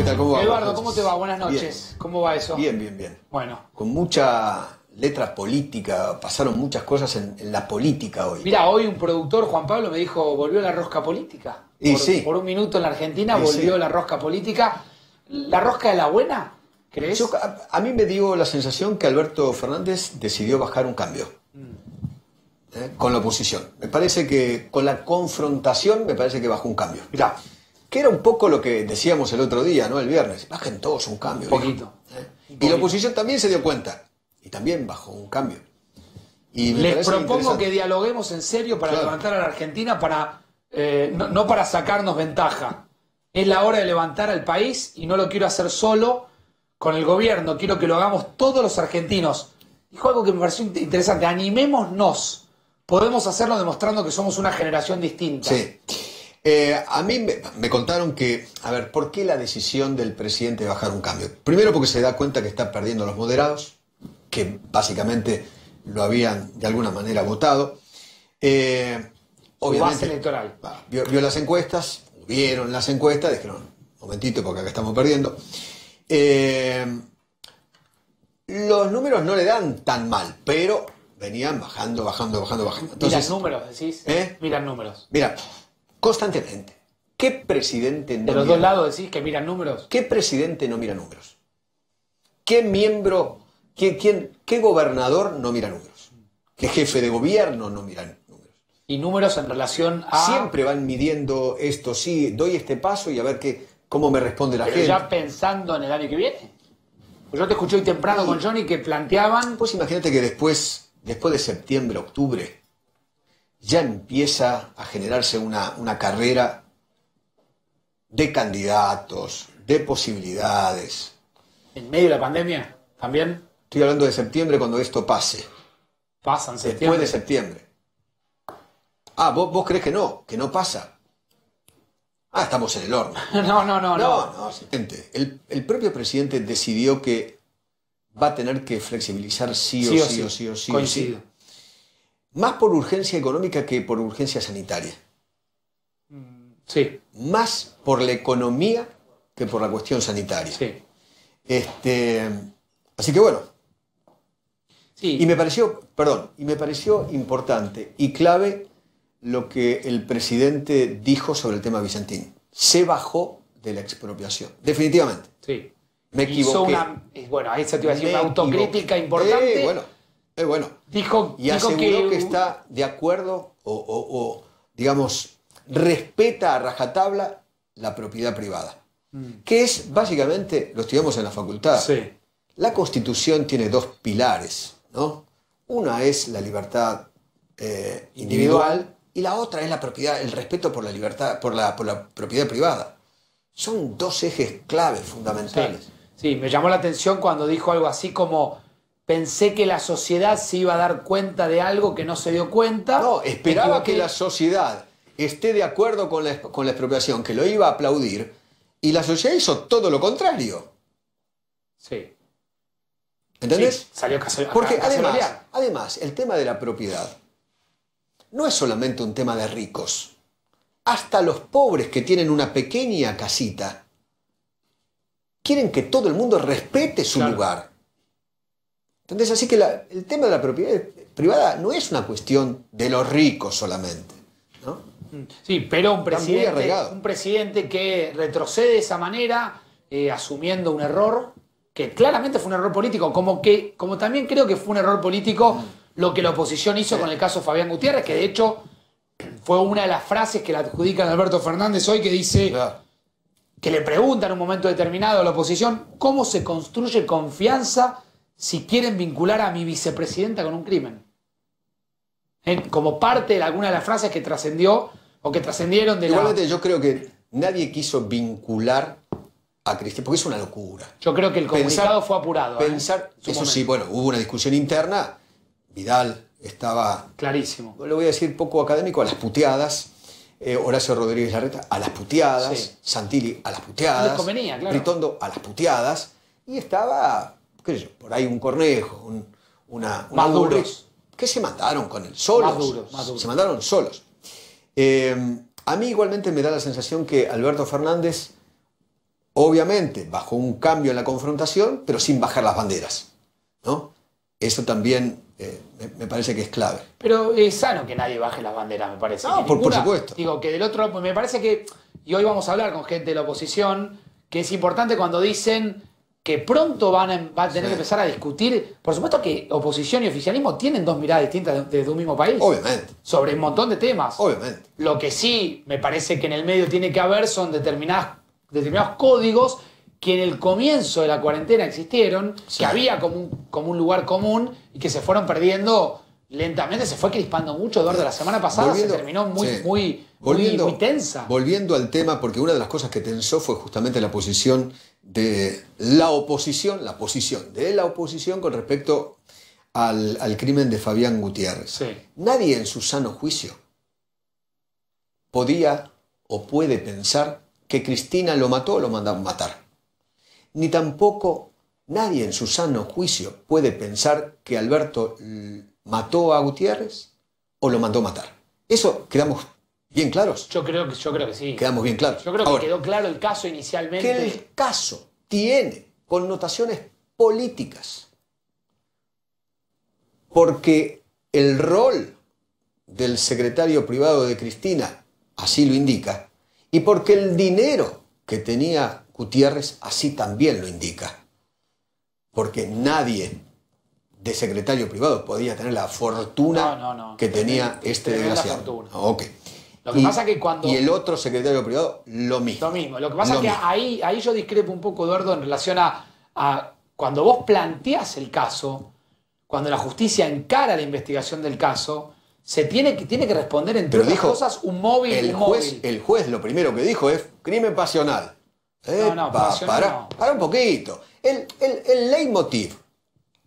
tal? ¿Cómo va? Eduardo, ¿cómo te va? Buenas noches. Bien. ¿Cómo va eso? Bien, bien, bien. Bueno. Con mucha letra política, pasaron muchas cosas en la política hoy. Mira, hoy un productor, Juan Pablo, me dijo, volvió la rosca política. Y sí. Por un minuto en la Argentina Y volvió sí. la rosca política. ¿La rosca de la buena? ¿Crees? A mí me dio la sensación que Alberto Fernández decidió bajar un cambio con la oposición. Me parece que con la confrontación, me parece que bajó un cambio. Mirá, Que era un poco lo que decíamos el otro día, ¿no? El viernes. Bajen todos un cambio. un poquito. Y la oposición también se dio cuenta. Y también bajó un cambio. Y me Les parece propongo interesante. que dialoguemos en serio para Claro. levantar a la Argentina, para no para sacarnos ventaja. Es la hora de levantar al país y no lo quiero hacer solo con el gobierno. Quiero que lo hagamos todos los argentinos. Dijo algo que me pareció interesante. Animémonos. Podemos hacerlo demostrando que somos una generación distinta. Sí. A mí me contaron que, a ver, ¿por qué la decisión del presidente de bajar un cambio? Primero porque se da cuenta que está perdiendo a los moderados, que básicamente lo habían de alguna manera votado. Su base electoral. Vio las encuestas, vieron las encuestas, dijeron, momentito porque acá estamos perdiendo. Los números no le dan tan mal, pero venían bajando. Entonces, Miran números, decís. ¿Eh? Miran números. mira, constantemente, ¿qué presidente no De los mira dos lados decís que miran números. ¿Qué presidente no mira números? ¿Qué miembro, qué gobernador no mira números? ¿Qué jefe de gobierno no mira números? Y números en relación a... Siempre van midiendo esto, sí, doy este paso y a ver cómo me responde la Pero gente. ya pensando en el año que viene. Pues yo te escuché hoy temprano Sí. con Johnny que planteaban... Pues imagínate que después de septiembre, octubre, ya empieza a generarse una carrera de candidatos, de posibilidades. En medio de la pandemia también Estoy hablando de septiembre cuando esto pase. pasan Después septiembre. de septiembre. Ah, ¿vos crees que no pasa? Ah, estamos en el horno. No. Gente, el propio presidente decidió que va a tener que flexibilizar sí o sí. Coincido. Más por urgencia económica que por urgencia sanitaria. Sí, Más por la economía que por la cuestión sanitaria. sí. Así que bueno, Sí, y me pareció importante y clave lo que el presidente dijo sobre el tema Vicentín. Se bajó de la expropiación, definitivamente. sí. Me Hizo equivoqué. bueno, ahí se te iba a decir, una Me autocrítica equivoqué. importante. Bueno. Dijo Y aseguró que está de acuerdo o, digamos, respeta a rajatabla la propiedad privada. Que es, básicamente, lo estudiamos en la facultad. Sí. La Constitución tiene dos pilares, ¿no? Una es la libertad individual y la otra es la propiedad, el respeto por la libertad, por la propiedad privada. Son dos ejes claves fundamentales. Sí, me llamó la atención cuando dijo algo así como pensé que la sociedad se iba a dar cuenta de algo que no se dio cuenta. No, esperaba Me que equivoqué. la sociedad esté de acuerdo con la expropiación, que lo iba a aplaudir, y la sociedad hizo todo lo contrario. Sí. ¿Entendés? Sí, salió a Porque cacerolear. además, el tema de la propiedad no es solamente un tema de ricos. Hasta los pobres que tienen una pequeña casita quieren que todo el mundo respete su Claro. lugar. ¿Entendés? Así que el tema de la propiedad privada no es una cuestión de los ricos solamente, ¿no? Sí, pero Está muy arraigado. un presidente que retrocede de esa manera, asumiendo un error, que claramente fue un error político, como también creo que fue un error político lo que la oposición hizo con el caso Fabián Gutiérrez, que de hecho fue una de las frases que le adjudican a Alberto Fernández hoy, que dice, Claro. que le preguntan en un momento determinado a la oposición, ¿cómo se construye confianza si quieren vincular a mi vicepresidenta con un crimen? Como parte de alguna de las frases que trascendió o que trascendieron de Igualmente yo creo que nadie quiso vincular a Cristina, porque es una locura. Yo creo que el comunicado fue apurado. Pensar, En su eso momento. sí, bueno, hubo una discusión interna, Vidal estaba, Clarísimo. lo voy a decir poco académico, a las puteadas, Horacio Rodríguez Larreta a las puteadas, Sí. Santilli a las No puteadas, les convenía, claro. Ritondo a las puteadas, y estaba, qué sé yo, por ahí un Cornejo, una Más Bullrich, duros. que se mandaron con él, solos. Más duros. Se mandaron solos. A mí igualmente me da la sensación que Alberto Fernández obviamente bajo un cambio en la confrontación, pero sin bajar las banderas, ¿no? Eso también me parece que es clave. Pero es sano que nadie baje las banderas, me parece. No, por supuesto. Digo, que del otro lado, me parece que, y hoy vamos a hablar con gente de la oposición, que es importante cuando dicen que pronto va a tener que empezar a discutir. Por supuesto que oposición y oficialismo tienen dos miradas distintas desde un mismo país. Obviamente. Sobre un montón de temas. Obviamente. Lo que sí me parece que en el medio tiene que haber son determinados códigos que en el comienzo de la cuarentena existieron, sí, que había como un lugar común y que se fueron perdiendo lentamente, se fue crispando mucho. Eduardo, la semana pasada se terminó muy tensa. Volviendo al tema, porque una de las cosas que tensó fue justamente la posición de la oposición con respecto al crimen de Fabián Gutiérrez. Sí. Nadie en su sano juicio podía o puede pensar que Cristina lo mató o lo mandaron matar. Ni tampoco nadie en su sano juicio puede pensar que Alberto mató a Gutiérrez o lo mandó matar. ¿Eso quedamos bien claros? Yo creo que sí. Quedamos bien claros. Yo creo que quedó claro el caso inicialmente. Que el caso tiene connotaciones políticas. Porque el rol del secretario privado de Cristina así lo indica. Y porque el dinero que tenía Gutiérrez así también lo indica. Porque nadie de secretario privado podía tener la fortuna que tenía este desgraciado. Okay. Lo que pasa que cuando... Y el otro secretario privado, lo mismo. Lo mismo. Lo que pasa es que ahí yo discrepo un poco, Eduardo, en relación a cuando vos planteás el caso, cuando la justicia encara la investigación del caso, tiene que responder, entre otras cosas, un móvil. El juez lo primero que dijo es crimen pasional. Para un poquito. El leitmotiv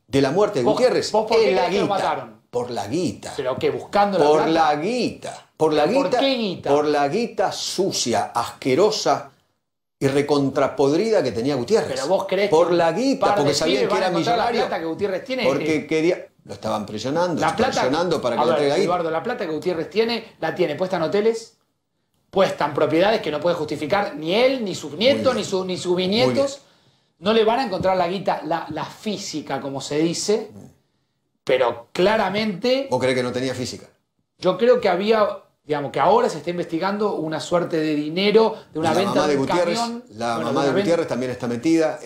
de la muerte de Gutiérrez es la guita. Lo mataron? Por la guita. ¿Pero qué? ¿Buscando la plata? Por la guita. Por qué guita? Por la guita sucia, asquerosa y recontrapodrida que tenía Gutiérrez. Pero vos creés por la guita, porque sabían que era millonario. La plata que Gutiérrez tiene. Porque quería... Lo estaban presionando, para que le entregue ahí. Eduardo, la plata que Gutiérrez tiene, la tiene puesta en hoteles, puesta en propiedades que no puede justificar ni él, ni sus nietos, ni sus bisnietos. No le van a encontrar la guita, la física, como se dice, pero claramente... ¿Vos creés que no tenía física? Yo creo que había, digamos, que ahora se está investigando una suerte de dinero, de una venta de un camión. La mamá de Gutiérrez también está metida,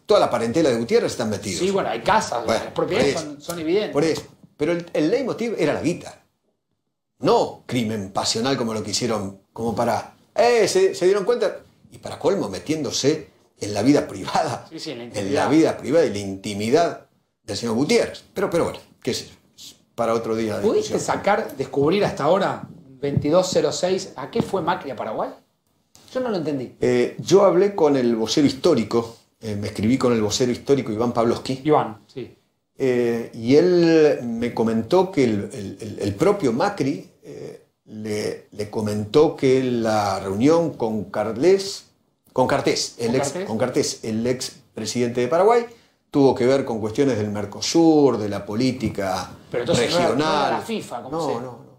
toda la parentela de Gutiérrez están metidos. Sí, bueno, hay casas, las propiedades son evidentes. Por eso. Pero el leitmotiv era la guita. No crimen pasional como lo que hicieron, como para... se dieron cuenta... Y para colmo, metiéndose en la vida privada. Sí, en la vida privada y la intimidad del señor Gutiérrez. Pero bueno, qué sé yo. Para otro día. ¿Pudiste descubrir hasta ahora, 2206, a qué fue Macri a Paraguay? Yo no lo entendí. Yo hablé con el vocero histórico, me escribí con el vocero histórico Iván Pavlovsky. Iván, sí. Y él me comentó que el propio Macri le comentó que la reunión con Cartés, el ex presidente de Paraguay, tuvo que ver con cuestiones del Mercosur, de la política regional. No era la FIFA, no.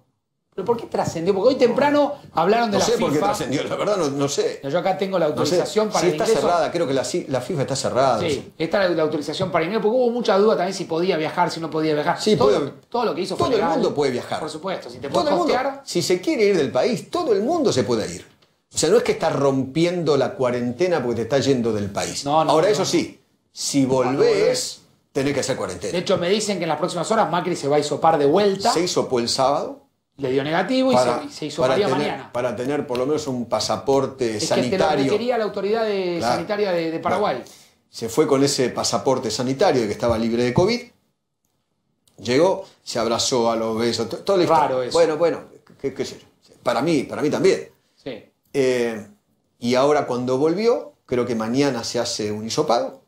¿Pero por qué trascendió? Porque hoy temprano hablaron de la FIFA. No sé por qué trascendió, la verdad no sé. Yo acá tengo la autorización para el ingreso. Está cerrada, creo que la FIFA está cerrada. Sí, esta es la autorización para el ingreso, porque hubo mucha duda también si podía viajar, si no podía viajar. Sí, todo lo que hizo fue legal. Todo el mundo puede viajar. Por supuesto, si te puedes costear. Si se quiere ir del país, todo el mundo se puede ir. O sea, no es que estás rompiendo la cuarentena porque te estás yendo del país. Ahora, eso sí, si volvés, tenés que hacer cuarentena. De hecho, me dicen que en las próximas horas Macri se va a hisopar de vuelta. Se hisopó el sábado. Le dio negativo y se hisoparía mañana. Para tener por lo menos un pasaporte sanitario. Que te lo requería la autoridad sanitaria de Paraguay. Se fue con ese pasaporte sanitario de que estaba libre de COVID. Llegó, se abrazó a los besos. Todo raro eso. Bueno, qué sé yo. Para mí también. Sí. Y ahora cuando volvió, creo que mañana se hace un hisopado.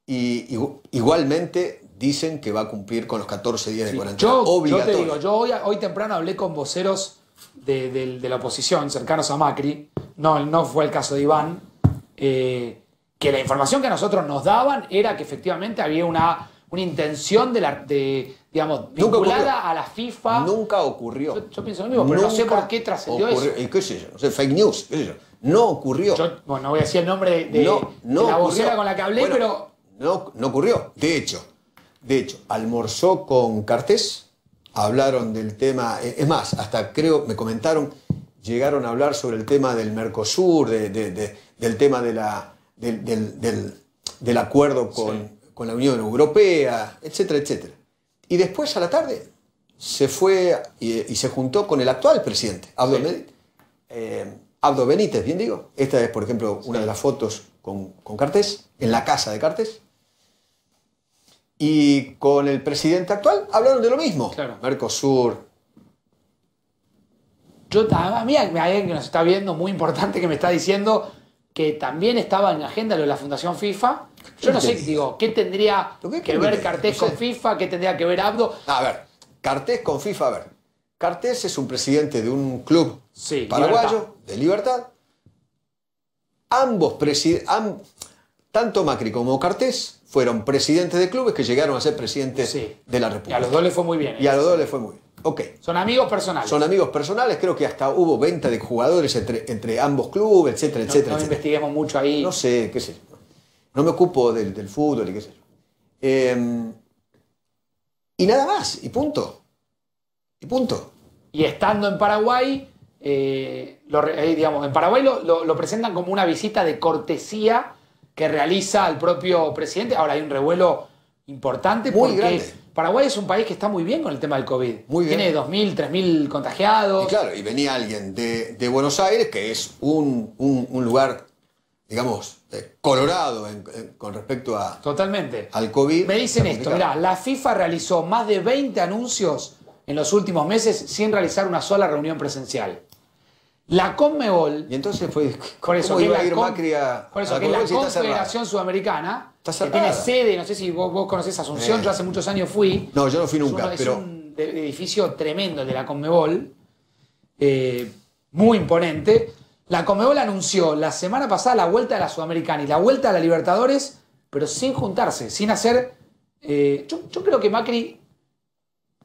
Y igualmente dicen que va a cumplir con los 14 días de cuarentena. Yo te digo, hoy temprano hablé con voceros de la oposición, cercanos a Macri. No fue el caso de Iván. Que la información que a nosotros nos daban era que efectivamente había una intención digamos, vinculada a la FIFA. Nunca ocurrió. Yo pienso lo mismo, pero no sé por qué trascendió eso. ¿Y qué sé yo? No sé, fake news, qué sé yo. No ocurrió. Bueno, no voy a decir el nombre de la vocera con la que hablé, bueno, pero... No ocurrió. De hecho, almorzó con Cartés, hablaron del tema, es más, hasta creo, me comentaron, llegaron a hablar sobre el tema del Mercosur, del tema del acuerdo con la Unión Europea, etcétera, etcétera. Y después a la tarde se fue y se juntó con el actual presidente, Abdo Benítez, bien digo. Esta es, por ejemplo, una de las fotos con Cartés, en la casa de Cartés. Y con el presidente actual hablaron de lo mismo. Claro. Mercosur. A mí hay alguien que nos está viendo, muy importante, que me está diciendo que también estaba en la agenda lo de la Fundación FIFA. Yo no sé, digo, ¿qué tendría que ver Cartés con FIFA? ¿Qué tendría que ver Abdo? A ver, Cartés con FIFA, a ver. Cartés es un presidente de un club paraguayo, de Libertad. Ambos tanto Macri como Cartés fueron presidentes de clubes que llegaron a ser presidentes de la República. Y a los dos les fue muy bien. Y a los dos les fue muy bien. Ok. Son amigos personales. Son amigos personales, creo que hasta hubo venta de jugadores entre ambos clubes, etcétera, etcétera. No investiguemos mucho ahí. No sé, qué sé yo. No me ocupo del fútbol y qué sé yo. Y nada más, y punto. Y punto. Y estando en Paraguay, digamos, en Paraguay lo presentan como una visita de cortesía que realiza el propio presidente. Ahora hay un revuelo importante muy grande. Paraguay es un país que está muy bien con el tema del COVID. Muy bien. Tiene 2.000, 3.000 contagiados. Y claro, y venía alguien de Buenos Aires, que es un lugar, digamos, colorado con respecto a Totalmente. Al COVID. Me dicen esto, mirá, la FIFA realizó más de 20 anuncios en los últimos meses sin realizar una sola reunión presencial. La Conmebol... Y entonces fue... Por eso, ¿cómo iba a ir Macri a por eso, a que la Conmebol si Confederación Sudamericana, está que tiene sede, no sé si vos conocés Asunción, yo hace muchos años fui. No, yo no fui nunca, Es un edificio tremendo el de la Conmebol, muy imponente. La Conmebol anunció la semana pasada la vuelta de la Sudamericana y la vuelta a la Libertadores, pero sin juntarse, sin hacer... yo creo que Macri,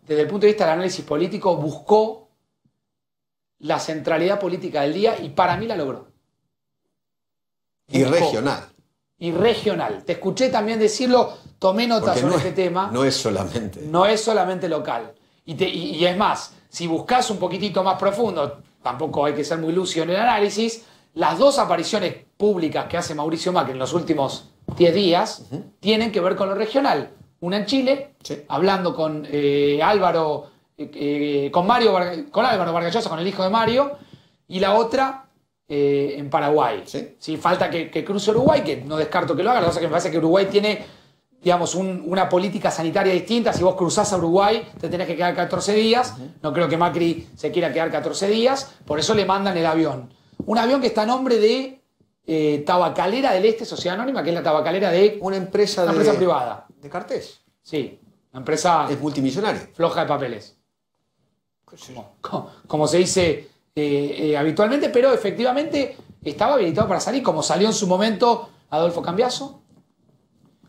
desde el punto de vista del análisis político, buscó la centralidad política del día y para mí la logró. Y regional. Y regional. Te escuché también decirlo, tomé nota sobre este tema. No es solamente. No es solamente local. Y es más, si buscas un poquitito más profundo, tampoco hay que ser muy lúcido en el análisis, las dos apariciones públicas que hace Mauricio Macri en los últimos 10 días tienen que ver con lo regional. Una en Chile, hablando con Álvaro... con Álvaro Vargas Llosa, con el hijo de Mario, y la otra en Paraguay. Sí, falta que cruce Uruguay, que no descarto que lo haga, lo que pasa es que me parece que Uruguay tiene, digamos, una política sanitaria distinta. Si vos cruzás a Uruguay, te tenés que quedar 14 días. No creo que Macri se quiera quedar 14 días, por eso le mandan el avión. Un avión que está a nombre de Tabacalera del Este, Sociedad Anónima, que es la tabacalera de una empresa privada. De Cartés. Sí, una empresa... Es multimillonaria. Floja de papeles. Como se dice habitualmente, pero efectivamente estaba habilitado para salir, como salió en su momento Adolfo Cambiaso,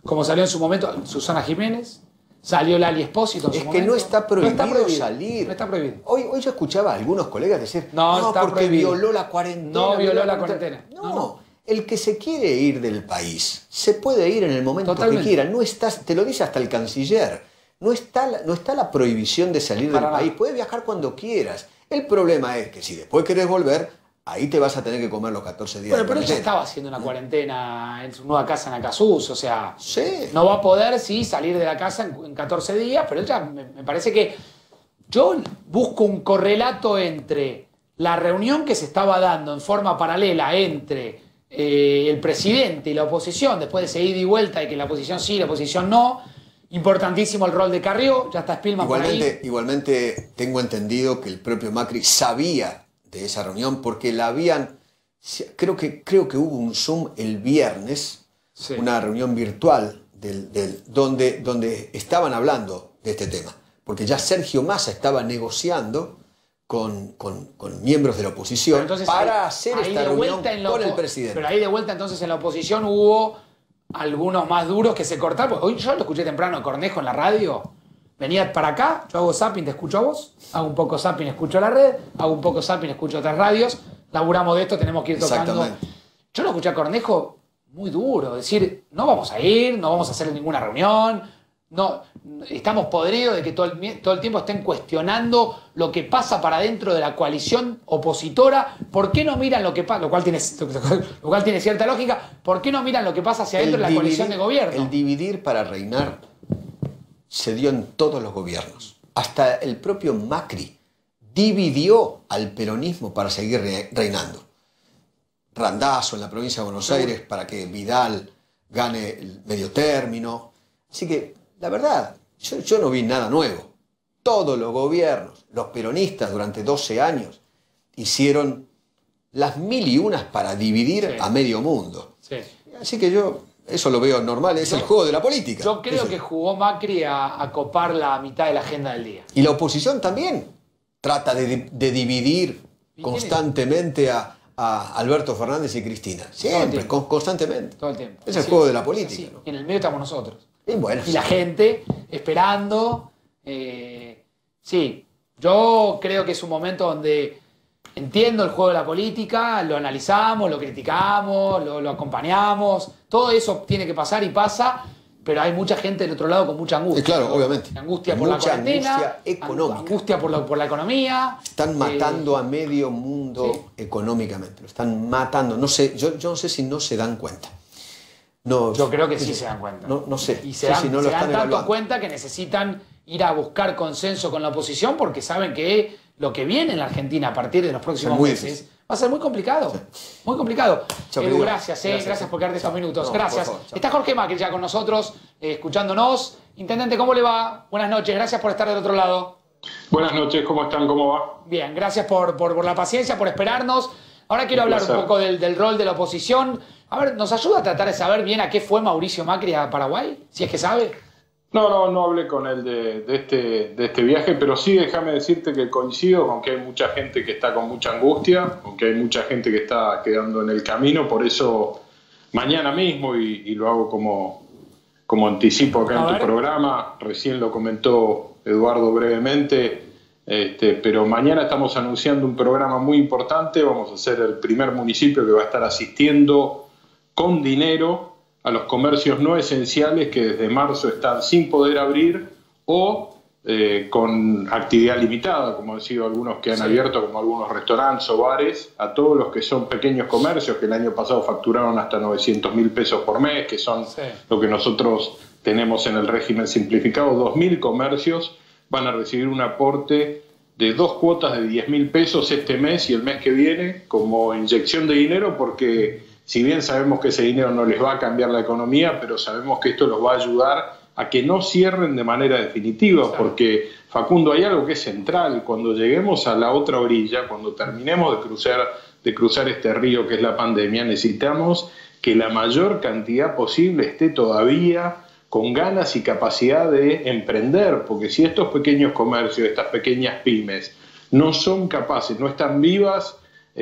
como salió en su momento Susana Jiménez, salió Lali Espósito. Es que no está prohibido salir. No está prohibido. Hoy yo escuchaba a algunos colegas decir, no está porque prohibido. Violó la cuarentena. No violó la cuarentena. No. El que se quiere ir del país se puede ir en el momento que quiera. No estás, te lo dice hasta el canciller. No está la prohibición de salir del país. Puedes viajar cuando quieras. El problema es que si después querés volver, ahí te vas a tener que comer los 14 días. Bueno, pero él ya estaba haciendo una cuarentena en su nueva casa en Acasús. O sea, sí. No va a poder, salir de la casa en 14 días, pero él ya me parece que... Yo busco un correlato entre la reunión que se estaba dando en forma paralela entre el presidente y la oposición, después de ese ida y vuelta de que la oposición sí, la oposición no. Importantísimo el rol de Carrió, ya está Spillman por ahí. Igualmente tengo entendido que el propio Macri sabía de esa reunión porque la habían... Creo que hubo un Zoom el viernes, una reunión virtual donde estaban hablando de este tema. Porque ya Sergio Massa estaba negociando con miembros de la oposición para hacer esta reunión con el presidente. Pero ahí de vuelta entonces en la oposición hubo... algunos más duros que se cortaron. Hoy yo lo escuché temprano a Cornejo en la radio. Venía para acá, yo hago zapping, te escucho a vos. Hago un poco zapping, escucho la red. Hago un poco zapping, escucho otras radios. laburamos de esto, tenemos que ir tocando. Exactamente. Yo lo escuché a Cornejo muy duro, decir, no vamos a ir, no vamos a hacer ninguna reunión, no, estamos podridos de que todo el tiempo estén cuestionando lo que pasa para dentro de la coalición opositora. ¿Por qué no miran lo que pasa? Lo cual tiene cierta lógica. ¿Por qué no miran lo que pasa hacia adentro de la coalición de gobierno? El dividir para reinar se dio en todos los gobiernos. Hasta el propio Macri dividió al peronismo para seguir reinando. Randazzo en la provincia de Buenos Aires para que Vidal gane el medio término. Así que, la verdad, yo no vi nada nuevo. Todos los gobiernos, los peronistas durante 12 años, hicieron las mil y unas para dividir a medio mundo. Sí. Así que yo eso lo veo normal, es el juego de la política. Yo creo que jugó Macri a copar la mitad de la agenda del día. Y la oposición también trata de dividir constantemente a Alberto Fernández y Cristina. Siempre, constantemente. Todo el tiempo. Es el juego de la política. ¿No? En el medio estamos nosotros. Y, bueno, y la gente esperando. Sí, yo creo que es un momento donde entiendo el juego de la política, lo analizamos, lo criticamos, lo acompañamos. Todo eso tiene que pasar y pasa, pero hay mucha gente del otro lado con mucha angustia. Claro, obviamente. Angustia por la cuarentena, angustia económica. Angustia por la economía. Están matando a medio mundo económicamente. Lo están matando. No sé, yo no sé si no se dan cuenta. No, yo creo que sí se dan cuenta. No sé. Y se dan tanto cuenta que necesitan ir a buscar consenso con la oposición porque saben que lo que viene en la Argentina a partir de los próximos meses va a ser muy complicado. Sí. Muy complicado. Edu, gracias, gracias por quedarte estos minutos. No, gracias. Favor, está Jorge Macri ya con nosotros, escuchándonos. Intendente, ¿cómo le va? Buenas noches, gracias por estar del otro lado. Buenas noches, ¿cómo están? ¿Cómo va? Bien, gracias por la paciencia, por esperarnos. Ahora quiero hablar un poco del rol de la oposición. A ver, ¿nos ayuda a tratar de saber bien a qué fue Mauricio Macri a Paraguay? Si es que sabe. No hablé con él de este viaje, pero sí déjame decirte que coincido con que hay mucha gente que está con mucha angustia, con que hay mucha gente que está quedando en el camino, por eso mañana mismo, y lo hago como anticipo acá en tu programa, recién lo comentó Eduardo brevemente, pero mañana estamos anunciando un programa muy importante, vamos a ser el primer municipio que va a estar asistiendo con dinero a los comercios no esenciales que desde marzo están sin poder abrir o con actividad limitada, como han sido algunos que han abierto, como algunos restaurantes o bares, a todos los que son pequeños comercios que el año pasado facturaron hasta 900.000 pesos por mes, que son lo que nosotros tenemos en el régimen simplificado. 2.000 comercios van a recibir un aporte de 2 cuotas de 10.000 pesos este mes y el mes que viene como inyección de dinero, porque si bien sabemos que ese dinero no les va a cambiar la economía, pero sabemos que esto los va a ayudar a que no cierren de manera definitiva, porque, Facundo, hay algo que es central. Cuando lleguemos a la otra orilla, cuando terminemos de cruzar este río que es la pandemia, necesitamos que la mayor cantidad posible esté todavía con ganas y capacidad de emprender, porque si estos pequeños comercios, estas pequeñas pymes, no son capaces, no están vivas,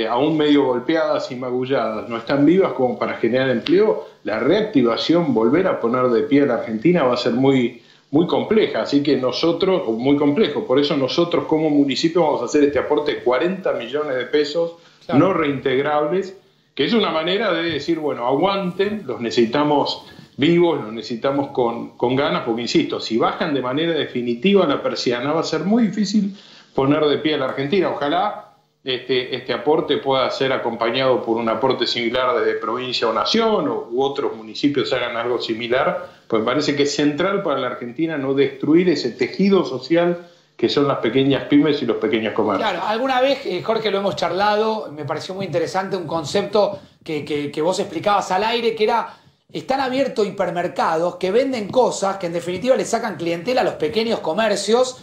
aún medio golpeadas y magulladas, no están vivas como para generar empleo, la reactivación, volver a poner de pie a la Argentina va a ser muy, muy compleja. Así que nosotros, muy complejo, por eso nosotros como municipio vamos a hacer este aporte de 40 millones de pesos no reintegrables, que es una manera de decir, bueno, aguanten, los necesitamos vivos, los necesitamos con ganas, porque insisto, si bajan de manera definitiva la persiana va a ser muy difícil poner de pie a la Argentina. Ojalá este aporte pueda ser acompañado por un aporte similar desde provincia o nación, u otros municipios hagan algo similar, pues me parece que es central para la Argentina no destruir ese tejido social que son las pequeñas pymes y los pequeños comercios. Claro, alguna vez, Jorge, lo hemos charlado, me pareció muy interesante un concepto que vos explicabas al aire, que era, están abiertos hipermercados que venden cosas que en definitiva le sacan clientela a los pequeños comercios,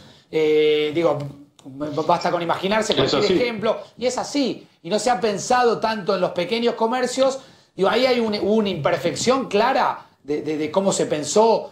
basta con imaginarse cualquier ejemplo, y es así, y no se ha pensado tanto en los pequeños comercios. Ahí hay una imperfección clara de cómo se pensó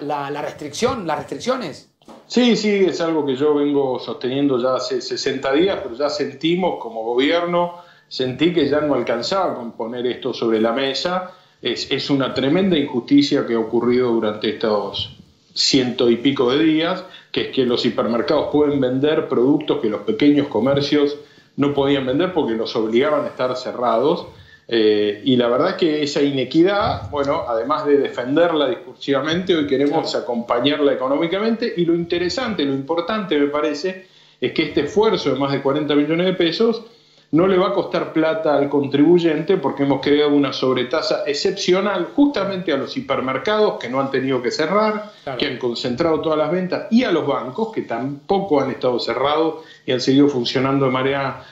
la restricción, las restricciones. Sí, es algo que yo vengo sosteniendo ya hace 60 días, pero ya sentimos como gobierno, sentí que ya no alcanzaba con poner esto sobre la mesa. Es una tremenda injusticia que ha ocurrido durante estos 100 y pico de días, que es que los hipermercados pueden vender productos que los pequeños comercios no podían vender porque los obligaban a estar cerrados. Y la verdad es que esa inequidad, bueno, además de defenderla discursivamente, hoy queremos acompañarla económicamente, y lo interesante, lo importante me parece, es que este esfuerzo de más de 40 millones de pesos no le va a costar plata al contribuyente, porque hemos creado una sobretasa excepcional justamente a los hipermercados, que no han tenido que cerrar, que han concentrado todas las ventas, y a los bancos, que tampoco han estado cerrados y han seguido funcionando de manera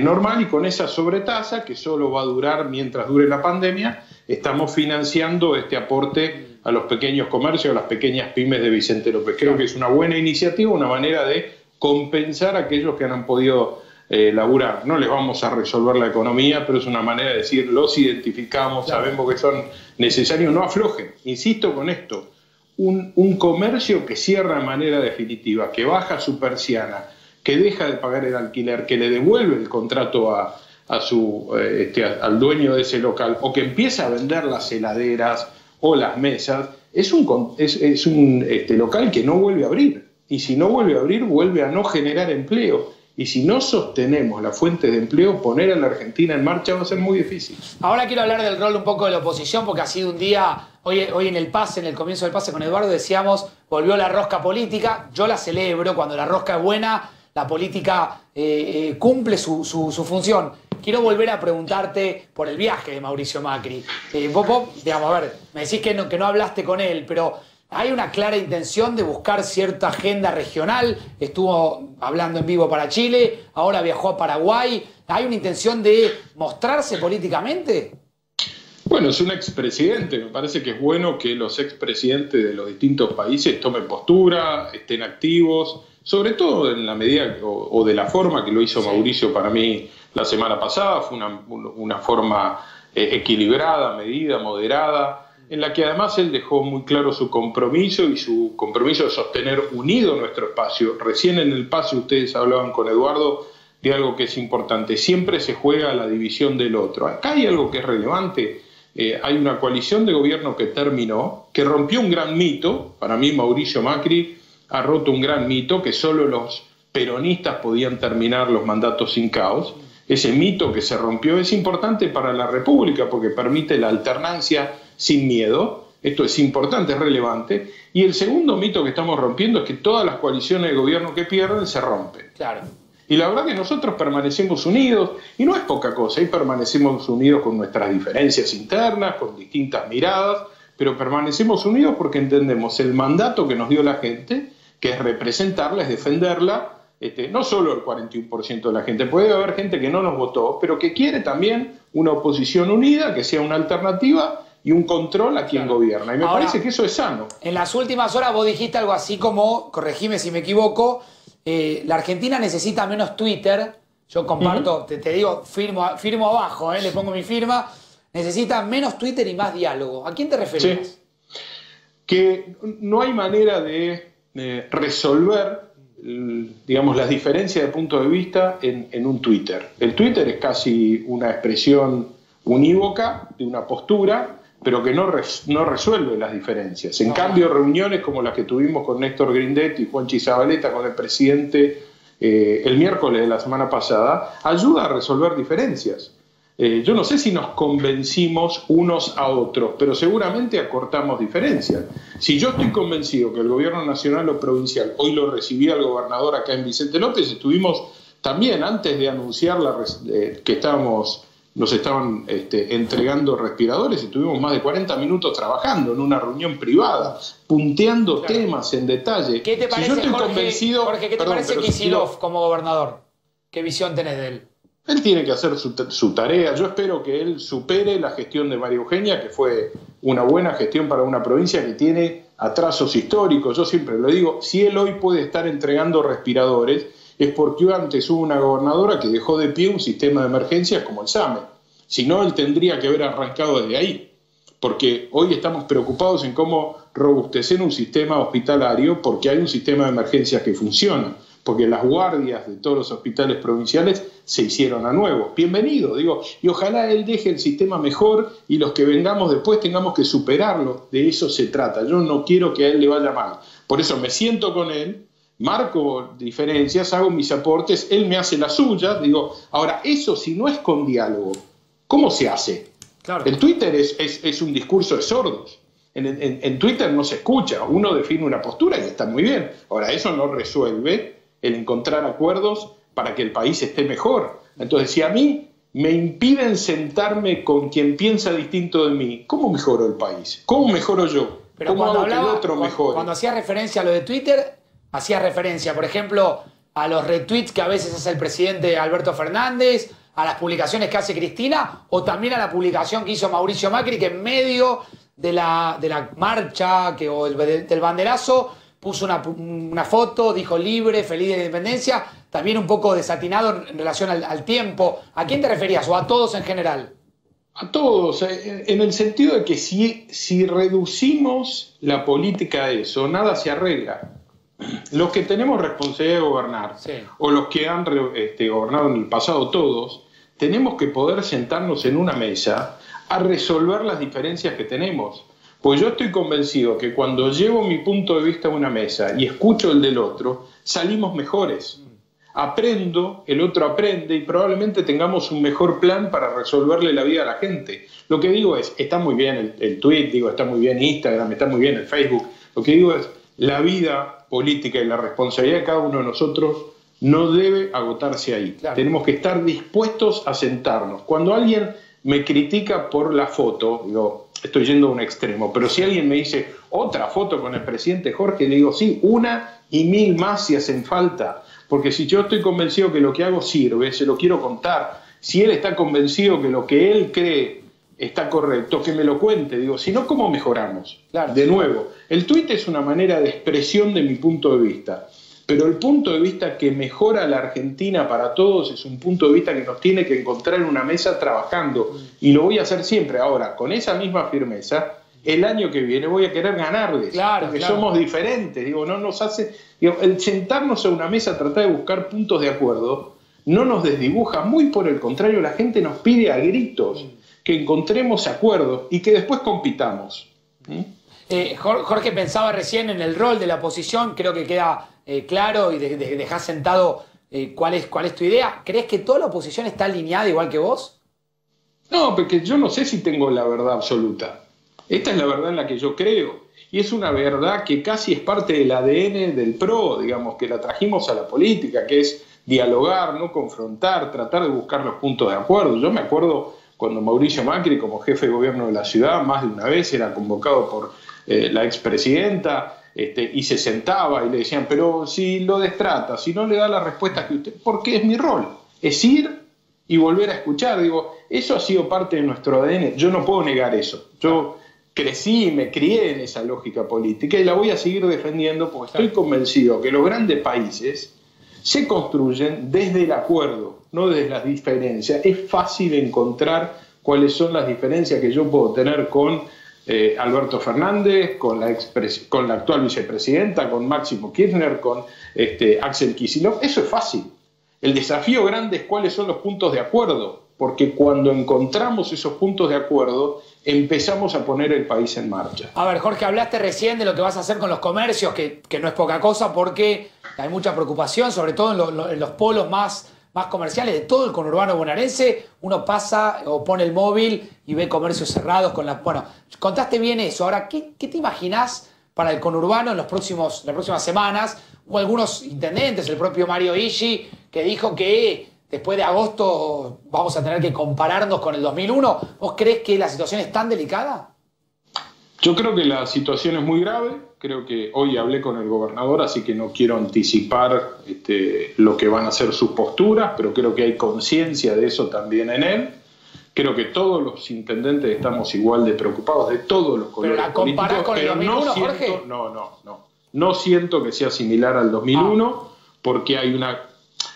normal, y con esa sobretasa, que solo va a durar mientras dure la pandemia, estamos financiando este aporte a los pequeños comercios, a las pequeñas pymes de Vicente López. Creo que es una buena iniciativa, una manera de compensar a aquellos que no han podido laburar. No les vamos a resolver la economía, pero es una manera de decir, los identificamos, sabemos que son necesarios, no aflojen. Insisto con esto, un comercio que cierra de manera definitiva, que baja su persiana, que deja de pagar el alquiler, que le devuelve el contrato al dueño de ese local, o que empieza a vender las heladeras o las mesas, es un local que no vuelve a abrir. Y si no vuelve a abrir, vuelve a no generar empleo. Y si no sostenemos la fuente de empleo, poner a la Argentina en marcha va a ser muy difícil. Ahora quiero hablar del rol un poco de la oposición, porque ha sido un día, hoy en el pase, en el comienzo del pase con Eduardo, decíamos, volvió la rosca política. Yo la celebro, cuando la rosca es buena, la política cumple su función. Quiero volver a preguntarte por el viaje de Mauricio Macri. Vos, digamos, a ver, me decís que no hablaste con él, pero hay una clara intención de buscar cierta agenda regional. Estuvo hablando en vivo para Chile, ahora viajó a Paraguay. ¿Hay una intención de mostrarse políticamente? Bueno, es un expresidente. Me parece que es bueno que los expresidentes de los distintos países tomen postura, estén activos, sobre todo en la medida o de la forma que lo hizo Mauricio para mí la semana pasada. Fue una forma equilibrada, medida, moderada, en la que además él dejó muy claro su compromiso y su compromiso de sostener unido nuestro espacio. Recién en el pase ustedes hablaban con Eduardo de algo que es importante. Siempre se juega a la división del otro. Acá hay algo que es relevante. Hay una coalición de gobierno que terminó, que rompió un gran mito. Para mí Mauricio Macri ha roto un gran mito, que solo los peronistas podían terminar los mandatos sin caos. Ese mito que se rompió es importante para la República porque permite la alternancia sin miedo. Esto es importante, es relevante. Y el segundo mito que estamos rompiendo es que todas las coaliciones de gobierno que pierden se rompen. Claro. Y la verdad que nosotros permanecemos unidos, y no es poca cosa, y permanecemos unidos con nuestras diferencias internas, con distintas miradas, pero permanecemos unidos porque entendemos el mandato que nos dio la gente, que es representarla, es defenderla, no solo el 41% de la gente, puede haber gente que no nos votó, pero que quiere también una oposición unida, que sea una alternativa y un control a quien gobierna. Y me parece que eso es sano. En las últimas horas vos dijiste algo así como, corregime si me equivoco, la Argentina necesita menos Twitter. Yo comparto, te digo, firmo abajo, le pongo mi firma. Necesita menos Twitter y más diálogo. ¿A quién te referís? Sí. Que no hay manera de resolver, digamos, las diferencias de punto de vista en un Twitter. El Twitter es casi una expresión unívoca de una postura, pero que no resuelve las diferencias. En cambio, reuniones como las que tuvimos con Néstor Grindetti y Juanchi Zabaleta con el presidente el miércoles de la semana pasada, ayuda a resolver diferencias. Yo no sé si nos convencimos unos a otros, pero seguramente acortamos diferencias. Si yo estoy convencido que el gobierno nacional o provincial, hoy lo recibía el gobernador acá en Vicente López, estuvimos también, antes de anunciar que nos estaban entregando respiradores, estuvimos más de 40 minutos trabajando en una reunión privada, punteando temas en detalle. ¿Qué te parece, si yo estoy convencido, Jorge, ¿qué te parece Kicillof como gobernador? ¿Qué visión tenés de él? Él tiene que hacer su tarea. Yo espero que él supere la gestión de María Eugenia, que fue una buena gestión para una provincia que tiene atrasos históricos. Yo siempre lo digo, si él hoy puede estar entregando respiradores, es porque antes hubo una gobernadora que dejó de pie un sistema de emergencias como el SAME. Si no, él tendría que haber arrancado desde ahí, porque hoy estamos preocupados en cómo robustecer un sistema hospitalario, porque hay un sistema de emergencias que funciona, porque las guardias de todos los hospitales provinciales se hicieron a nuevo. Bienvenido, digo, y ojalá él deje el sistema mejor y los que vengamos después tengamos que superarlo. De eso se trata. Yo no quiero que a él le vaya mal. Por eso me siento con él, marco diferencias, hago mis aportes, él me hace las suyas, digo, ahora, eso si no es con diálogo, ¿cómo se hace? Claro. El Twitter es un discurso de sordos. En Twitter no se escucha, uno define una postura y está muy bien. Ahora, eso no resuelve el encontrar acuerdos para que el país esté mejor. Entonces, si a mí me impiden sentarme con quien piensa distinto de mí, ¿cómo mejoro el país? ¿Cómo mejoro yo? Pero ¿Cómo cuando hago que el hablaba, otro mejore? cuando hacía referencia a lo de Twitter, hacía referencia, por ejemplo, a los retweets que a veces hace el presidente Alberto Fernández, a las publicaciones que hace Cristina, o también a la publicación que hizo Mauricio Macri, que en medio de la marcha o del banderazo puso una foto, dijo libre, feliz de independencia, también un poco desatinado en relación al tiempo. ¿A quién te referías o a todos en general? A todos, en el sentido de que si reducimos la política a eso, nada se arregla. Los que tenemos responsabilidad de gobernar, Sí. o los que han gobernado en el pasado, todos, tenemos que poder sentarnos en una mesa a resolver las diferencias que tenemos. Pues yo estoy convencido que cuando llevo mi punto de vista a una mesa y escucho el del otro, salimos mejores. Aprendo, el otro aprende y probablemente tengamos un mejor plan para resolverle la vida a la gente. Lo que digo es, está muy bien el tweet, digo, está muy bien Instagram, está muy bien el Facebook. Lo que digo es, la vida política y la responsabilidad de cada uno de nosotros no debe agotarse ahí. Claro. Tenemos que estar dispuestos a sentarnos. Cuando alguien me critica por la foto, digo, estoy yendo a un extremo, pero si alguien me dice otra foto con el presidente Jorge, le digo, sí, una y mil más si hacen falta. Porque si yo estoy convencido que lo que hago sirve, se lo quiero contar. Si él está convencido que lo que él cree está correcto, que me lo cuente. Digo, si no, ¿cómo mejoramos? Claro. De nuevo, el tuit es una manera de expresión de mi punto de vista. Pero el punto de vista que mejora la Argentina para todos es un punto de vista que nos tiene que encontrar en una mesa trabajando. Y lo voy a hacer siempre. Ahora, con esa misma firmeza, el año que viene voy a querer ganarles. Claro, porque claro. somos diferentes. Digo, no nos hace. Digo, el sentarnos a una mesa, tratar de buscar puntos de acuerdo, no nos desdibuja. Muy por el contrario, la gente nos pide a gritos que encontremos acuerdos y que después compitamos. Jorge pensaba recién en el rol de la oposición, creo que queda claro y dejás sentado cuál es tu idea. ¿Crees que toda la oposición está alineada igual que vos? No, porque yo no sé si tengo la verdad absoluta. Esta es la verdad en la que yo creo. Y es una verdad que casi es parte del ADN del PRO, digamos, que la trajimos a la política, que es dialogar, no confrontar, tratar de buscar los puntos de acuerdo. Yo me acuerdo cuando Mauricio Macri, como jefe de gobierno de la ciudad, más de una vez era convocado por la expresidenta y se sentaba y le decían, pero si lo destrata, si no le da la respuesta que usted, porque es mi rol, es ir y volver a escuchar. Digo, eso ha sido parte de nuestro ADN, yo no puedo negar eso. Yo crecí y me crié en esa lógica política y la voy a seguir defendiendo porque estoy convencido que los grandes países se construyen desde el acuerdo, no desde las diferencias. Es fácil encontrar cuáles son las diferencias que yo puedo tener con Alberto Fernández, con la actual vicepresidenta, con Máximo Kirchner, con Axel Kicillof. Eso es fácil. El desafío grande es cuáles son los puntos de acuerdo, porque cuando encontramos esos puntos de acuerdo, empezamos a poner el país en marcha. A ver, Jorge, hablaste recién de lo que vas a hacer con los comercios, que no es poca cosa porque hay mucha preocupación, sobre todo en los polos más comerciales de todo el conurbano bonaerense. Uno pasa o pone el móvil y ve comercios cerrados con la... Bueno, contaste bien eso. Ahora, ¿qué te imaginás para el conurbano en las próximas semanas? Hubo algunos intendentes, el propio Mario Ishi, que dijo que después de agosto vamos a tener que compararnos con el 2001. ¿Vos crees que la situación es tan delicada? Yo creo que la situación es muy grave. Creo que hoy hablé con el gobernador, así que no quiero anticipar lo que van a ser sus posturas, pero creo que hay conciencia de eso también en él. Creo que todos los intendentes estamos igual de preocupados de todos los colores ¿Pero la comparás políticos, con el 2001, no siento, Jorge? No siento que sea similar al 2001, porque hay una...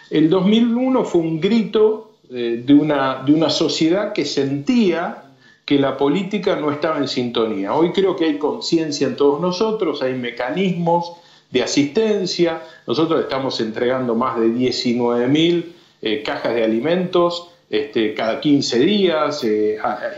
El 2001 fue un grito de una sociedad que sentía que la política no estaba en sintonía. Hoy creo que hay conciencia en todos nosotros, hay mecanismos de asistencia. Nosotros estamos entregando más de 19.000 cajas de alimentos cada 15 días,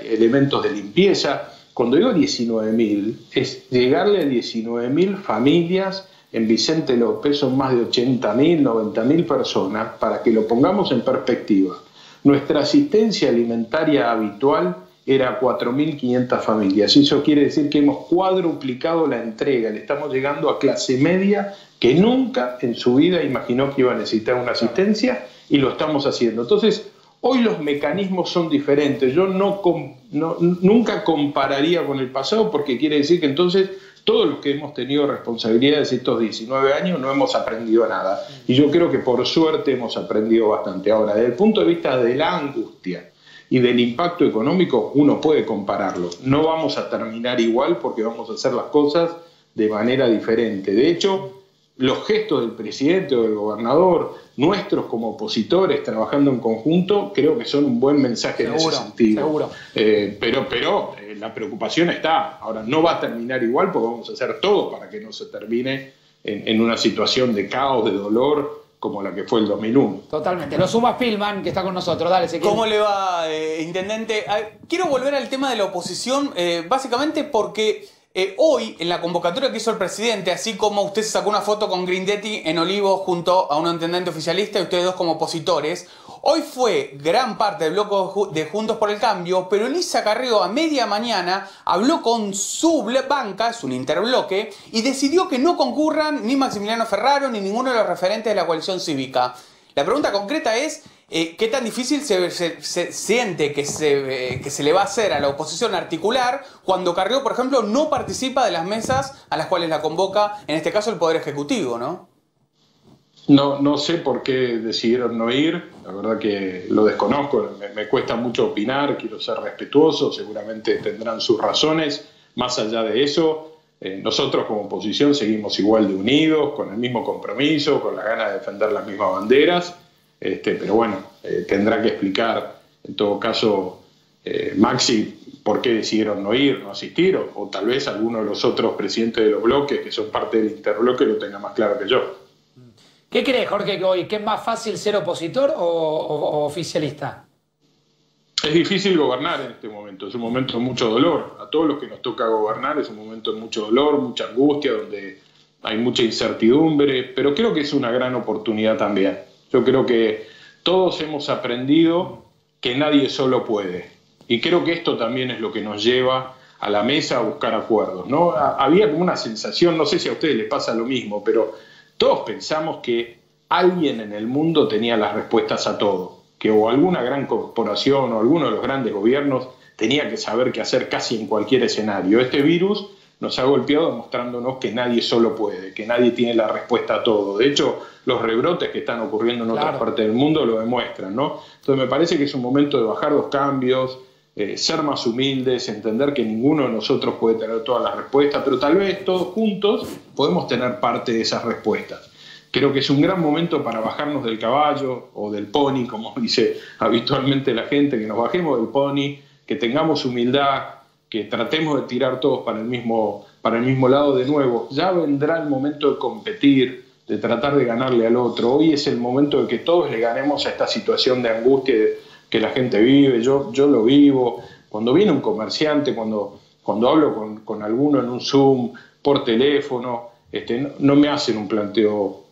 elementos de limpieza. Cuando digo 19.000, es llegarle a 19.000 familias en Vicente López son más de 80.000, 90.000 personas, para que lo pongamos en perspectiva. Nuestra asistencia alimentaria habitual era 4.500 familias. Eso quiere decir que hemos cuadruplicado la entrega. Le estamos llegando a clase media que nunca en su vida imaginó que iba a necesitar una asistencia, y lo estamos haciendo. Entonces, hoy los mecanismos son diferentes. Yo nunca compararía con el pasado, porque quiere decir que entonces todos los que hemos tenido responsabilidades estos 19 años no hemos aprendido nada. Y yo creo que por suerte hemos aprendido bastante. Ahora, desde el punto de vista de la angustia y del impacto económico, uno puede compararlo. No vamos a terminar igual, porque vamos a hacer las cosas de manera diferente. De hecho, los gestos del presidente o del gobernador, nuestros como opositores trabajando en conjunto, creo que son un buen mensaje en ese sentido. Seguro. Pero la preocupación está. Ahora, no va a terminar igual, porque vamos a hacer todo para que no se termine en una situación de caos, de dolor, como la que fue el 2001. Totalmente. Lo suma Spillman, que está con nosotros. Dale, Ezequiel. ¿Cómo le va, intendente? Quiero volver al tema de la oposición, básicamente porque hoy, en la convocatoria que hizo el presidente, así como usted se sacó una foto con Grindetti en Olivos junto a un intendente oficialista y ustedes dos como opositores, hoy fue gran parte del bloque de Juntos por el Cambio, pero Elisa Carrió a media mañana habló con su banca, es un interbloque, y decidió que no concurran ni Maximiliano Ferraro ni ninguno de los referentes de la coalición cívica. La pregunta concreta es: ¿qué tan difícil se siente que se le va a hacer a la oposición articular cuando Carrió, por ejemplo, no participa de las mesas a las cuales la convoca, en este caso, el Poder Ejecutivo, ¿no? No sé por qué decidieron no ir, la verdad que lo desconozco, me cuesta mucho opinar, quiero ser respetuoso, seguramente tendrán sus razones. Más allá de eso, nosotros como oposición seguimos igual de unidos, con el mismo compromiso, con la gana de defender las mismas banderas. Pero bueno, tendrá que explicar en todo caso Maxi por qué decidieron no ir, no asistir, o tal vez alguno de los otros presidentes de los bloques que son parte del interbloque lo tenga más claro que yo. ¿Qué crees, Jorge, que hoy, que es más fácil ser opositor o oficialista? Es difícil gobernar en este momento, es un momento de mucho dolor. A todos los que nos toca gobernar es un momento de mucho dolor, mucha angustia, donde hay mucha incertidumbre, pero creo que es una gran oportunidad también. Yo creo que todos hemos aprendido que nadie solo puede. Y creo que esto también es lo que nos lleva a la mesa a buscar acuerdos, ¿no? Había como una sensación, no sé si a ustedes les pasa lo mismo, pero todos pensamos que alguien en el mundo tenía las respuestas a todo. Que o alguna gran corporación o alguno de los grandes gobiernos tenía que saber qué hacer casi en cualquier escenario. Este virus nos ha golpeado demostrándonos que nadie solo puede, que nadie tiene la respuesta a todo. De hecho, los rebrotes que están ocurriendo en otras partes del mundo lo demuestran, ¿no? Entonces me parece que es un momento de bajar los cambios, ser más humildes, entender que ninguno de nosotros puede tener todas las respuestas, pero tal vez todos juntos podemos tener parte de esas respuestas. Creo que es un gran momento para bajarnos del caballo o del pony, como dice habitualmente la gente, que nos bajemos del pony, que tengamos humildad, que tratemos de tirar todos para el mismo lado de nuevo. Ya vendrá el momento de competir, de tratar de ganarle al otro. Hoy es el momento de que todos le ganemos a esta situación de angustia que la gente vive. Yo lo vivo. Cuando viene un comerciante, cuando hablo con alguno en un Zoom, por teléfono, no me hacen un planteo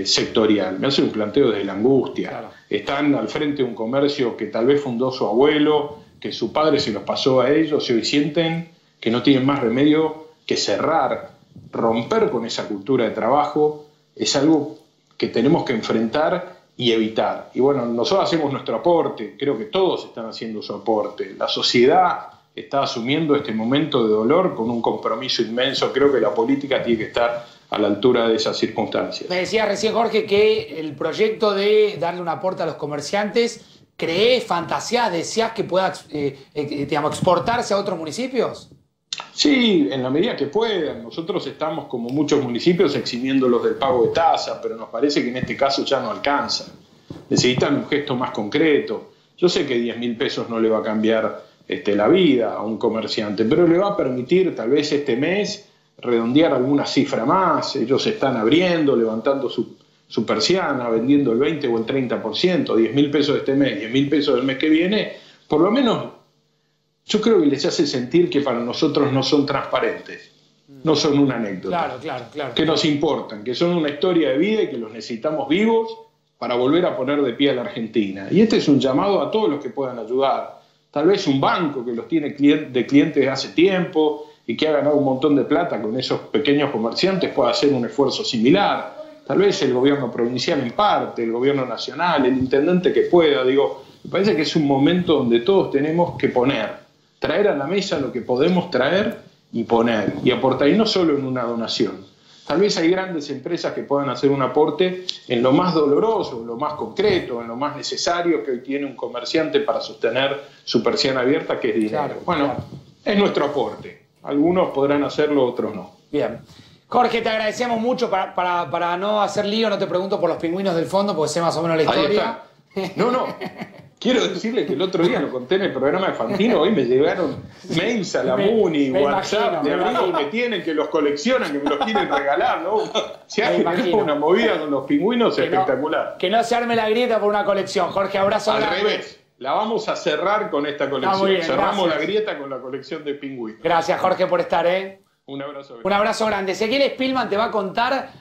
sectorial, me hacen un planteo desde la angustia. Claro. Están al frente de un comercio que tal vez fundó su abuelo, que su padre se los pasó a ellos, y hoy sienten que no tienen más remedio que cerrar. Romper con esa cultura de trabajo es algo que tenemos que enfrentar y evitar. Y bueno, nosotros hacemos nuestro aporte, creo que todos están haciendo su aporte. La sociedad está asumiendo este momento de dolor con un compromiso inmenso. Creo que la política tiene que estar a la altura de esas circunstancias. Me decía recién, Jorge, que el proyecto de darle un aporte a los comerciantes, ¿crees, fantasías, deseas que pueda exportarse a otros municipios? Sí, en la medida que puedan. Nosotros estamos, como muchos municipios, eximiéndolos del pago de tasa, pero nos parece que en este caso ya no alcanza. Necesitan un gesto más concreto. Yo sé que 10.000 pesos no le va a cambiar la vida a un comerciante, pero le va a permitir tal vez este mes redondear alguna cifra más. Ellos están abriendo, levantando su persiana, vendiendo el 20 o el 30%, 10.000 pesos este mes, 10.000 pesos del mes que viene, por lo menos yo creo que les hace sentir que para nosotros no son transparentes. no son una anécdota. Claro. Que nos importan, que son una historia de vida y que los necesitamos vivos para volver a poner de pie a la Argentina. Y este es un llamado a todos los que puedan ayudar. Tal vez un banco que los tiene de clientes de hace tiempo y que ha ganado un montón de plata con esos pequeños comerciantes pueda hacer un esfuerzo similar. Tal vez el gobierno provincial en parte, el gobierno nacional, el intendente que pueda. Digo, me parece que es un momento donde todos tenemos que traer a la mesa lo que podemos traer y poner, y aportar, y no solo en una donación. Tal vez hay grandes empresas que puedan hacer un aporte en lo más doloroso, en lo más concreto, en lo más necesario que hoy tiene un comerciante para sostener su persiana abierta, que es dinero. Es nuestro aporte. Algunos podrán hacerlo, otros no. Bien. Jorge, te agradecemos mucho. Para no hacer lío, no te pregunto por los pingüinos del fondo, porque sé más o menos la historia. No. Quiero decirle que el otro día lo conté en el programa de Fantino, hoy me llegaron mails a la MUNI, WhatsApp de amigos que me tienen, que los coleccionan, que me los quieren regalar, ¿no? Se ha generado una movida con los pingüinos espectacular. Que no se arme la grieta por una colección. Jorge, abrazo grande. Al revés, la vamos a cerrar con esta colección. Bien, cerramos gracias. la grieta con la colección de pingüinos. Gracias, Jorge, por estar, Un abrazo grande. Un abrazo grande. Ezequiel Spillman te va a contar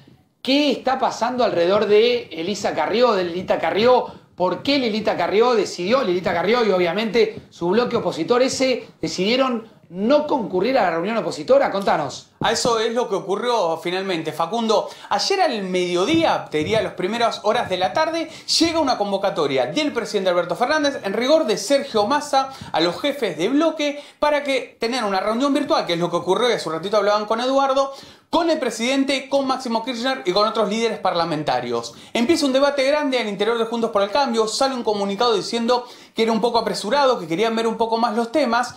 qué está pasando alrededor de Elisa Carrió, de Lilita Carrió. ¿Por qué Lilita Carrió y obviamente su bloque opositor decidieron no concurrir a la reunión opositora? Contanos. A eso es lo que ocurrió finalmente, Facundo. Ayer al mediodía, te diría las primeras horas de la tarde, llega una convocatoria del presidente Alberto Fernández, en rigor de Sergio Massa, a los jefes de bloque para que tengan una reunión virtual, que es lo que ocurrió, y hace un ratito hablaban con Eduardo, con el presidente, con Máximo Kirchner y con otros líderes parlamentarios. Empieza un debate grande al interior de Juntos por el Cambio, sale un comunicado diciendo que era un poco apresurado, que querían ver un poco más los temas.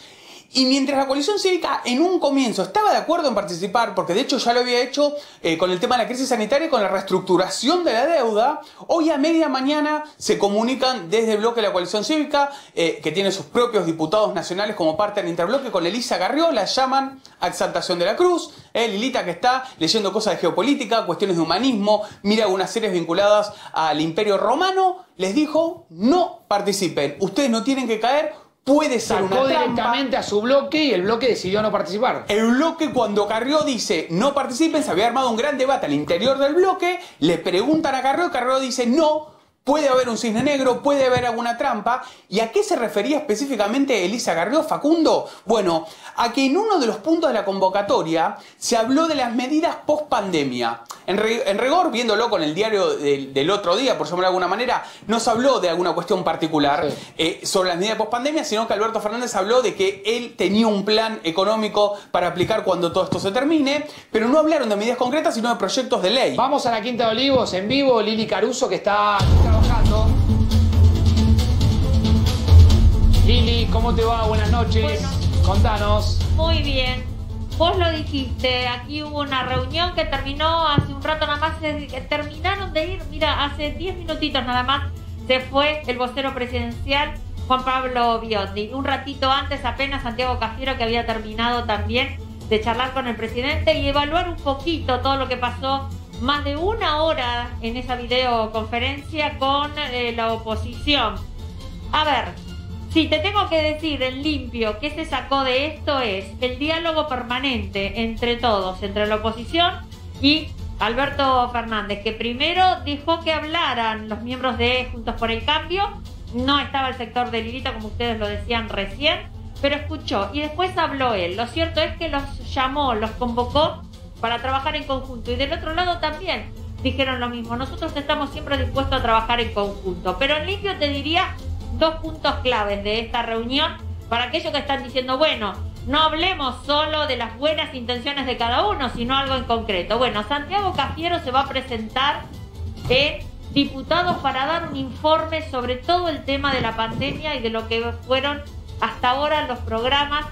Y mientras la coalición cívica en un comienzo estaba de acuerdo en participar, porque de hecho ya lo había hecho con el tema de la crisis sanitaria y con la reestructuración de la deuda, hoy a media mañana se comunican desde el bloque de la coalición cívica, que tiene sus propios diputados nacionales como parte del interbloque, con Elisa Carrió, la llaman a Exaltación de la Cruz, Lilita que está leyendo cosas de geopolítica, cuestiones de humanismo, mira algunas series vinculadas al Imperio Romano, les dijo, no participen, ustedes no tienen que caer. Puede ser una trampa. Directamente a su bloque y el bloque decidió no participar. El bloque, cuando Carrió dice no participen, se había armado un gran debate al interior del bloque, le preguntan a Carrió y Carrió dice no, puede haber un cisne negro, puede haber alguna trampa. ¿Y a qué se refería específicamente Elisa Carrió, Facundo? Bueno, a que en uno de los puntos de la convocatoria se habló de las medidas post pandemia. En rigor, viéndolo con el diario del otro día, por llamarlo de alguna manera, no se habló de alguna cuestión particular sobre las medidas post pandemia, sino que Alberto Fernández habló de que él tenía un plan económico para aplicar cuando todo esto se termine, pero no hablaron de medidas concretas, sino de proyectos de ley. Vamos a la Quinta de Olivos en vivo, Lili Caruso, que está trabajando. Lili, ¿cómo te va? Buenas noches. Bueno, contanos. Muy bien. Vos lo dijiste, aquí hubo una reunión que terminó hace un rato nada más, terminaron de ir, mira, hace 10 minutitos nada más se fue el vocero presidencial Juan Pablo Biondi. Un ratito antes apenas Santiago Cafiero, que había terminado también de charlar con el presidente y evaluar un poquito todo lo que pasó, más de una hora en esa videoconferencia con la oposición. A ver, si te tengo que decir en limpio qué se sacó de esto es el diálogo permanente entre todos, entre la oposición y Alberto Fernández, que primero dejó que hablaran los miembros de Juntos por el Cambio, no estaba el sector de Lilita como ustedes lo decían recién, pero escuchó y después habló él. Lo cierto es que los llamó, los convocó para trabajar en conjunto y del otro lado también dijeron lo mismo, nosotros estamos siempre dispuestos a trabajar en conjunto, pero en limpio te diría dos puntos claves de esta reunión para aquellos que están diciendo, bueno, no hablemos solo de las buenas intenciones de cada uno, sino algo en concreto. Bueno, Santiago Cafiero se va a presentar en diputados para dar un informe sobre todo el tema de la pandemia y de lo que fueron hasta ahora los programas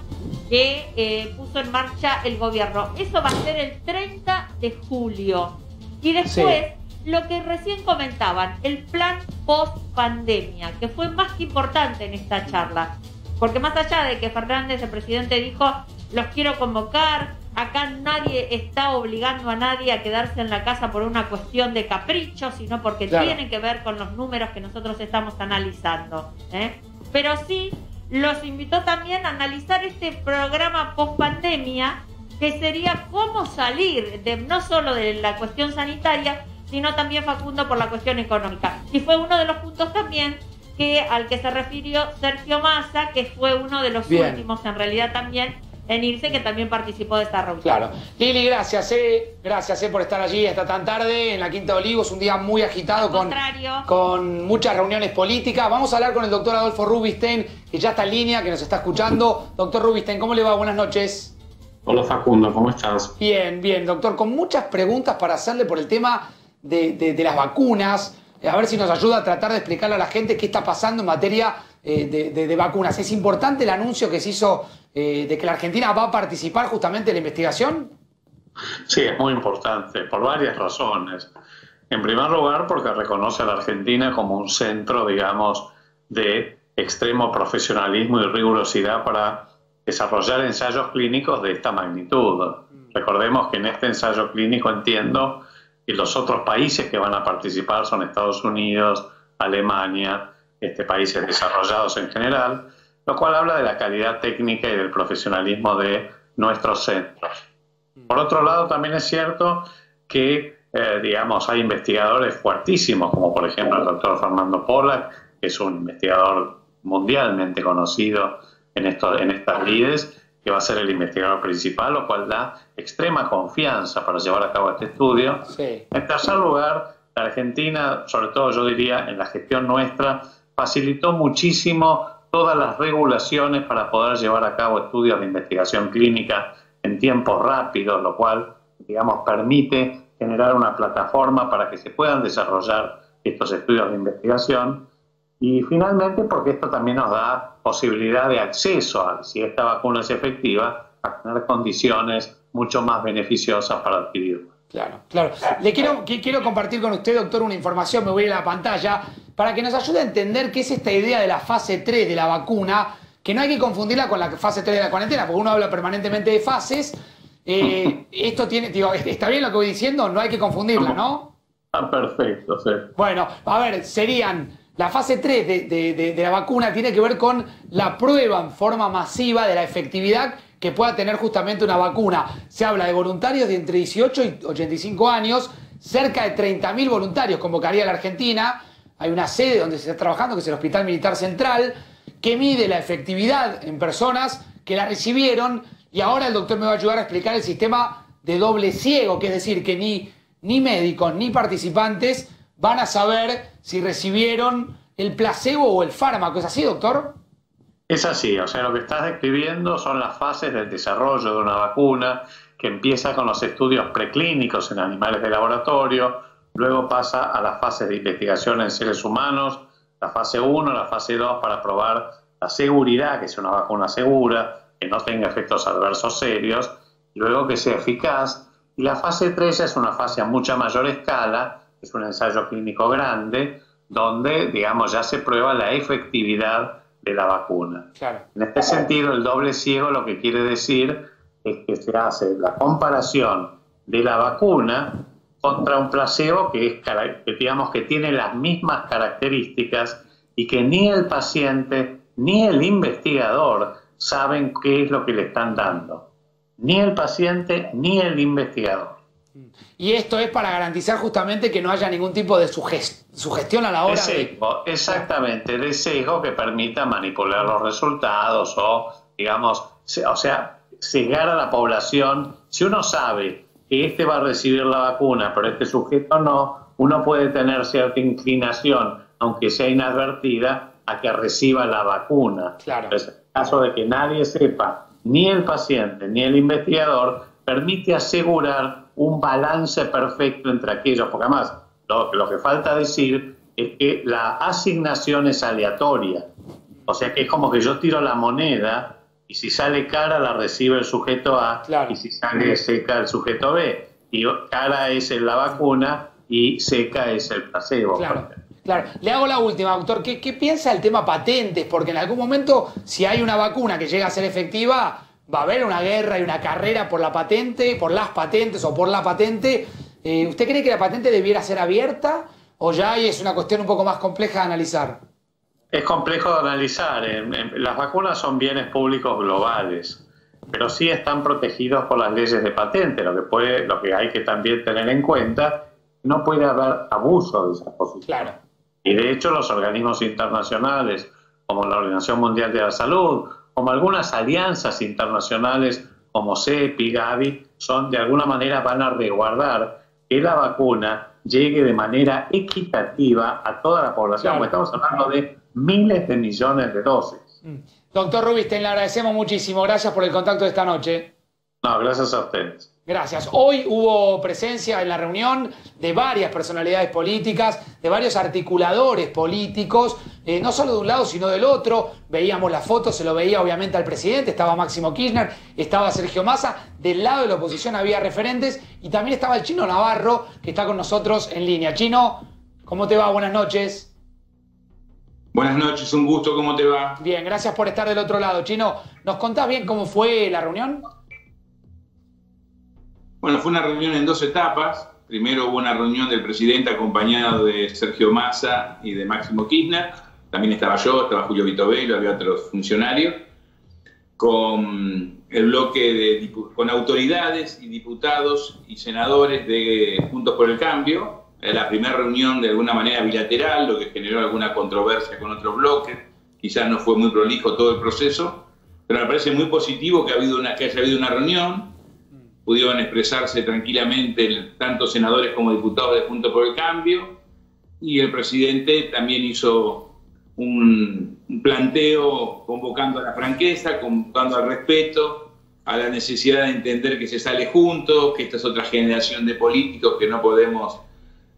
que puso en marcha el gobierno. Eso va a ser el 30 de julio. Y después... Sí. Lo que recién comentaban, el plan post-pandemia, que fue más que importante en esta charla. Porque más allá de que Fernández, el presidente, dijo, los quiero convocar, acá nadie está obligando a nadie a quedarse en la casa por una cuestión de capricho, sino porque tienen que ver con los números que nosotros estamos analizando. Pero sí, los invitó también a analizar este programa post-pandemia que sería cómo salir no solo de la cuestión sanitaria, sino también, Facundo, por la cuestión económica. Y fue uno de los puntos también al que se refirió Sergio Massa, que fue uno de los últimos en realidad también en irse, que también participó de esta reunión. Claro. Lili, gracias por estar allí hasta tan tarde en la Quinta de Olivos, un día muy agitado con muchas reuniones políticas. Vamos a hablar con el doctor Adolfo Rubinstein, que ya está en línea, que nos está escuchando. Doctor Rubinstein, ¿cómo le va? Buenas noches. Hola Facundo, ¿cómo estás? Bien, bien, doctor, con muchas preguntas para hacerle por el tema de las vacunas. A ver si nos ayuda a tratar de explicarle a la gente qué está pasando en materia de vacunas. ¿Es importante el anuncio que se hizo de que la Argentina va a participar justamente en la investigación? Sí, es muy importante, por varias razones. En primer lugar, porque reconoce a la Argentina como un centro, digamos, de extremo profesionalismo y rigurosidad para desarrollar ensayos clínicos de esta magnitud. Recordemos que en este ensayo clínico entiendo que los otros países que van a participar son Estados Unidos, Alemania, países desarrollados en general, lo cual habla de la calidad técnica y del profesionalismo de nuestros centros. Por otro lado, también es cierto que, digamos, hay investigadores fuertísimos, como por ejemplo el doctor Fernando Pollack, que es un investigador mundialmente conocido en estas lides, que va a ser el investigador principal, lo cual da extrema confianza para llevar a cabo este estudio. Sí. En tercer lugar, la Argentina, sobre todo yo diría en la gestión nuestra, facilitó muchísimo todas las regulaciones para poder llevar a cabo estudios de investigación clínica en tiempos rápidos, lo cual, digamos, permite generar una plataforma para que se puedan desarrollar estos estudios de investigación. Y finalmente, porque esto también nos da posibilidad de acceso a, si esta vacuna es efectiva, a tener condiciones mucho más beneficiosas para adquirirla. Claro, claro. Quiero compartir con usted, doctor, una información, me voy a la pantalla, para que nos ayude a entender qué es esta idea de la fase 3 de la vacuna, que no hay que confundirla con la fase 3 de la cuarentena, porque uno habla permanentemente de fases. Esto tiene, digo, ¿está bien lo que voy diciendo? No hay que confundirla, ¿no? Ah, perfecto, sí. Bueno, a ver, serían... La fase 3 de la vacuna tiene que ver con la prueba en forma masiva de la efectividad que pueda tener justamente una vacuna. Se habla de voluntarios de entre 18 y 85 años, cerca de 30.000 voluntarios convocaría la Argentina. Hay una sede donde se está trabajando, que es el Hospital Militar Central, que mide la efectividad en personas que la recibieron, y ahora el doctor me va a ayudar a explicar el sistema de doble ciego, que es decir, que ni médicos ni participantes van a saber si recibieron el placebo o el fármaco. ¿Es así, doctor? Es así, o sea, lo que estás describiendo son las fases del desarrollo de una vacuna, que empieza con los estudios preclínicos en animales de laboratorio, luego pasa a las fases de investigación en seres humanos, la fase 1, la fase 2 para probar la seguridad, que sea una vacuna segura, que no tenga efectos adversos serios, y luego que sea eficaz. Y la fase 3 es una fase a mucha mayor escala, es un ensayo clínico grande, donde, digamos, ya se prueba la efectividad de la vacuna. Claro. En este sentido, el doble ciego lo que quiere decir es que se hace la comparación de la vacuna contra un placebo que digamos que tiene las mismas características y que ni el paciente ni el investigador saben qué es lo que le están dando. Ni el paciente ni el investigador. Y esto es para garantizar justamente que no haya ningún tipo de sugestión a la hora Exactamente, de sesgo que permita manipular los resultados o, digamos, o sea, cegar a la población. Si uno sabe que este va a recibir la vacuna, pero este sujeto no, uno puede tener cierta inclinación, aunque sea inadvertida, a que reciba la vacuna. Claro. Entonces, en caso de que nadie sepa, ni el paciente ni el investigador, permite asegurar un balance perfecto entre aquellos, porque además lo que falta decir es que la asignación es aleatoria, o sea que es como que yo tiro la moneda y si sale cara la recibe el sujeto A, claro, y si sale seca el sujeto B, y cara es la vacuna y seca es el placebo. Claro, claro. Le hago la última, doctor. ¿Qué piensa del tema patentes? Porque en algún momento, si hay una vacuna que llega a ser efectiva, va a haber una guerra y una carrera por la patente, por las patentes o por la patente. ¿Usted cree que la patente debiera ser abierta o ya es una cuestión un poco más compleja de analizar? Es complejo de analizar. Las vacunas son bienes públicos globales. pero sí están protegidos por las leyes de patente. Lo que hay que también tener en cuenta, no puede haber abuso de esa posición. Claro. Y de hecho los organismos internacionales, como la Organización Mundial de la Salud, como algunas alianzas internacionales como CEPI, Gavi, de alguna manera van a resguardar que la vacuna llegue de manera equitativa a toda la población. Claro. Estamos hablando de miles de millones de dosis. Doctor Rubinstein, le agradecemos muchísimo. Gracias por el contacto de esta noche. No, gracias a ustedes. Gracias. Hoy hubo presencia en la reunión de varias personalidades políticas, de varios articuladores políticos, no solo de un lado, sino del otro. Veíamos la foto, se lo veía obviamente al presidente, estaba Máximo Kirchner, estaba Sergio Massa, del lado de la oposición había referentes y también estaba el Chino Navarro, que está con nosotros en línea. Chino, ¿cómo te va? Buenas noches. Buenas noches, un gusto, ¿cómo te va? Bien, gracias por estar del otro lado. Chino, ¿nos contás bien cómo fue la reunión? Bueno, fue una reunión en dos etapas. Primero hubo una reunión del presidente acompañado de Sergio Massa y de Máximo Kirchner. También estaba yo, estaba Julio Vitovelo, había otros funcionarios. Con el bloque con autoridades y diputados y senadores de Juntos por el Cambio. La primera reunión de alguna manera bilateral, lo que generó alguna controversia con otros bloques. Quizás no fue muy prolijo todo el proceso, pero me parece muy positivo que haya habido una reunión. Pudieron expresarse tranquilamente tanto senadores como diputados de Juntos por el Cambio, y el presidente también hizo un planteo convocando a la franqueza, convocando al respeto, a la necesidad de entender que se sale juntos, que esta es otra generación de políticos, que no podemos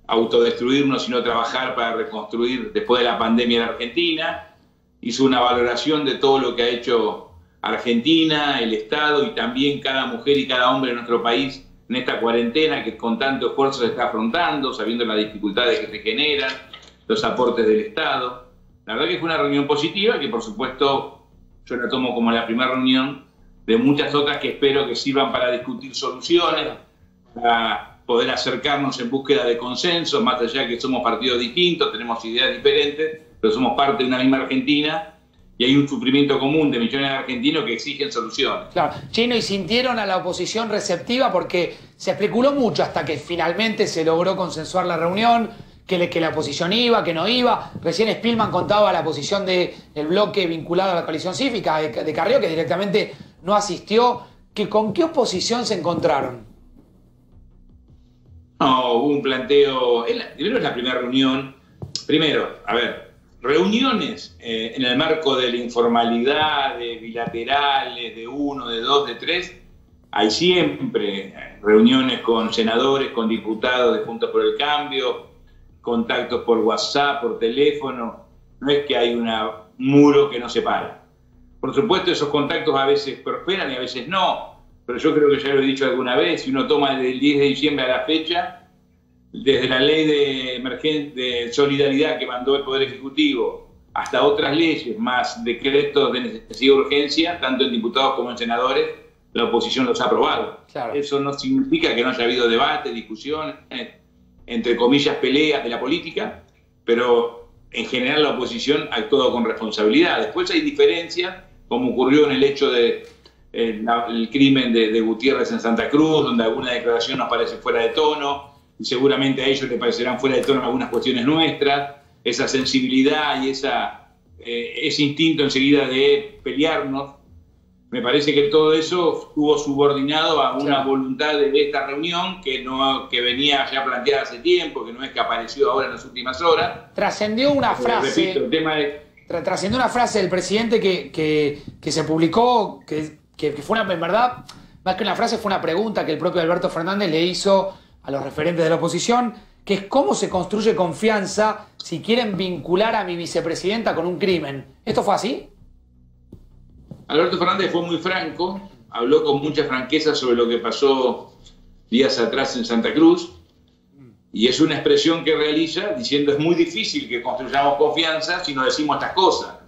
autodestruirnos, sino trabajar para reconstruir después de la pandemia en Argentina. Hizo una valoración de todo lo que ha hecho Argentina, el Estado y también cada mujer y cada hombre de nuestro país en esta cuarentena que con tanto esfuerzo se está afrontando, sabiendo las dificultades que se generan, los aportes del Estado. La verdad que fue una reunión positiva que, por supuesto, yo la tomo como la primera reunión de muchas otras que espero que sirvan para discutir soluciones, para poder acercarnos en búsqueda de consenso, más allá que somos partidos distintos, tenemos ideas diferentes, pero somos parte de una misma Argentina. Y hay un sufrimiento común de millones de argentinos que exigen soluciones. Claro, Chino, ¿y sintieron a la oposición receptiva? Porque se especuló mucho hasta que finalmente se logró consensuar la reunión, que la oposición iba, que no iba. Recién Spillman contaba la posición del bloque vinculado a la coalición cívica de Carrió, que directamente no asistió. ¿Con qué oposición se encontraron? No, hubo un planteo. Primero es la primera reunión. Primero, a ver. Reuniones en el marco de la informalidad, de bilaterales, de uno, de dos, de tres, hay siempre reuniones con senadores, con diputados de Juntos por el Cambio, contactos por WhatsApp, por teléfono, no es que hay un muro que nos separa. Por supuesto, esos contactos a veces prosperan y a veces no, pero yo creo que ya lo he dicho alguna vez, si uno toma desde el 10 de diciembre a la fecha, desde la ley de solidaridad que mandó el Poder Ejecutivo hasta otras leyes, más decretos de necesidad y urgencia, tanto en diputados como en senadores, la oposición los ha aprobado. Claro. Eso no significa que no haya habido debate, discusión, entre comillas, peleas de la política, pero en general la oposición ha actuado con responsabilidad. Después hay diferencias, como ocurrió en el hecho del crimen de Gutiérrez en Santa Cruz, donde alguna declaración nos parece fuera de tono, y seguramente a ellos les parecerán fuera de tono algunas cuestiones nuestras, esa sensibilidad y ese instinto enseguida de pelearnos. Me parece que todo eso estuvo subordinado a una voluntad de esta reunión que venía ya planteada hace tiempo, que no es que apareció ahora en las últimas horas. Trascendió una frase. Repito, el tema trascendió una frase del presidente que se publicó, que fue en verdad, más que una frase, fue una pregunta que el propio Alberto Fernández le hizo a los referentes de la oposición, que es cómo se construye confianza si quieren vincular a mi vicepresidenta con un crimen. ¿Esto fue así? Alberto Fernández fue muy franco, habló con mucha franqueza sobre lo que pasó días atrás en Santa Cruz, y es una expresión que realiza diciendo es muy difícil que construyamos confianza si no decimos estas cosas.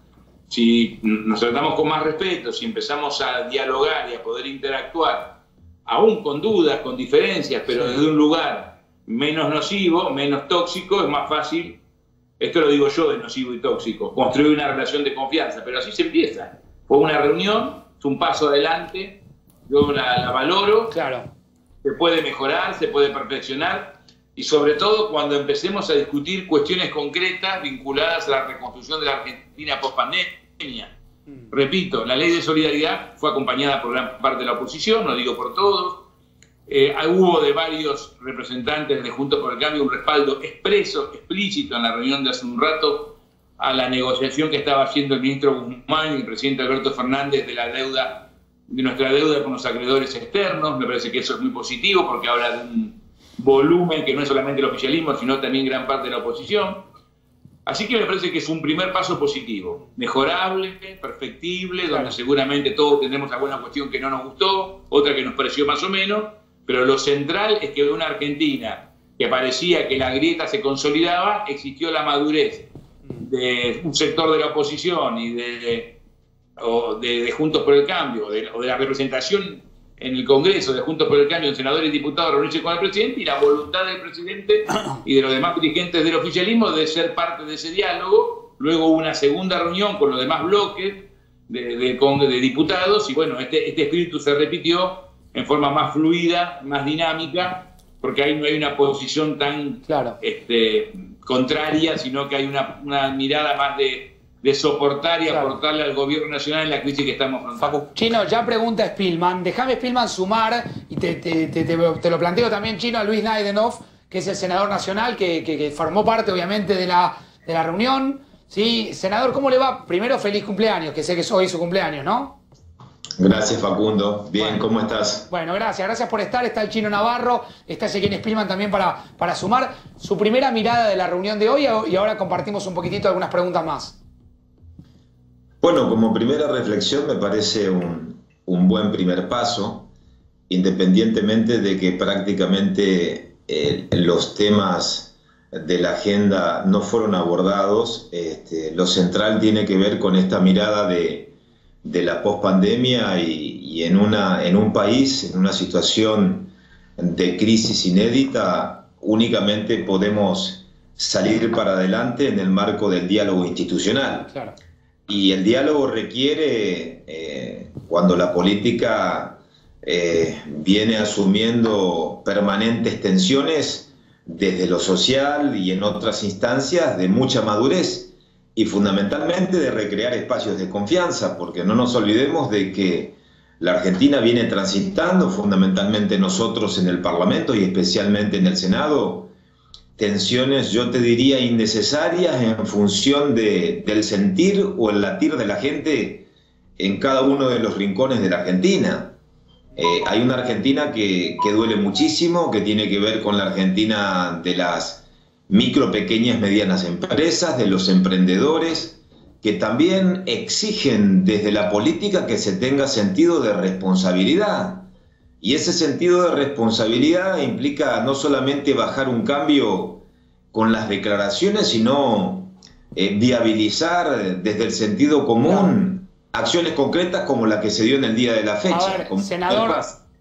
Si nos tratamos con más respeto, si empezamos a dialogar y a poder interactuar, aún con dudas, con diferencias, pero desde un lugar menos nocivo, menos tóxico, es más fácil, esto lo digo yo de nocivo y tóxico, construir una relación de confianza, pero así se empieza. Fue una reunión, fue un paso adelante, yo la valoro. Claro. Se puede mejorar, se puede perfeccionar, y sobre todo cuando empecemos a discutir cuestiones concretas vinculadas a la reconstrucción de la Argentina post-pandemia. Repito, la ley de solidaridad fue acompañada por gran parte de la oposición, no digo por todos. Hubo de varios representantes de Juntos por el Cambio un respaldo explícito en la reunión de hace un rato a la negociación que estaba haciendo el ministro Guzmán y el presidente Alberto Fernández de nuestra deuda con los acreedores externos. Me parece que eso es muy positivo porque habla de un volumen que no es solamente el oficialismo, sino también gran parte de la oposición. Así que me parece que es un primer paso positivo, mejorable, perfectible, donde seguramente todos tendremos alguna cuestión que no nos gustó, otra que nos pareció más o menos, pero lo central es que en una Argentina que parecía que la grieta se consolidaba, existió la madurez de un sector de la oposición y de Juntos por el Cambio, o de la representación en el Congreso de Juntos por el Cambio, de senadores y diputados, reunirse con el presidente, y la voluntad del presidente y de los demás dirigentes del oficialismo de ser parte de ese diálogo. Luego hubo una segunda reunión con los demás bloques de diputados, y bueno, este espíritu se repitió en forma más fluida, más dinámica, porque ahí no hay una posición tan contraria, sino que hay una mirada más de soportar y aportarle al gobierno nacional en la crisis que estamos afrontando. Chino, ya pregunta Spillman. Déjame, Spillman, sumar, y te lo planteo también, Chino, a Luis Naidenov, que es el senador nacional, que formó parte, obviamente, de la reunión. ¿Sí? Senador, ¿cómo le va? Primero, feliz cumpleaños, que sé que es hoy su cumpleaños, ¿no? Gracias, Facundo. Bien, ¿cómo estás? Bueno, gracias por estar. Está el Chino Navarro, está Ezequiel Spillman también para sumar su primera mirada de la reunión de hoy, y ahora compartimos un poquitito algunas preguntas más. Bueno, como primera reflexión me parece un buen primer paso, independientemente de que prácticamente los temas de la agenda no fueron abordados. Lo central tiene que ver con esta mirada de la pospandemia y en un país, en una situación de crisis inédita, únicamente podemos salir para adelante en el marco del diálogo institucional. Claro. Y el diálogo requiere, cuando la política viene asumiendo permanentes tensiones desde lo social y en otras instancias, de mucha madurez y fundamentalmente de recrear espacios de confianza, porque no nos olvidemos de que la Argentina viene transitando, fundamentalmente nosotros en el Parlamento y especialmente en el Senado, tensiones, yo te diría, innecesarias en función del sentir o el latir de la gente en cada uno de los rincones de la Argentina. Hay una Argentina que duele muchísimo, que tiene que ver con la Argentina de las micro, pequeñas, medianas empresas, de los emprendedores, que también exigen desde la política que se tenga sentido de responsabilidad. Y ese sentido de responsabilidad implica no solamente bajar un cambio con las declaraciones, sino viabilizar desde el sentido común acciones concretas como la que se dio en el día de la fecha. A ver, senador,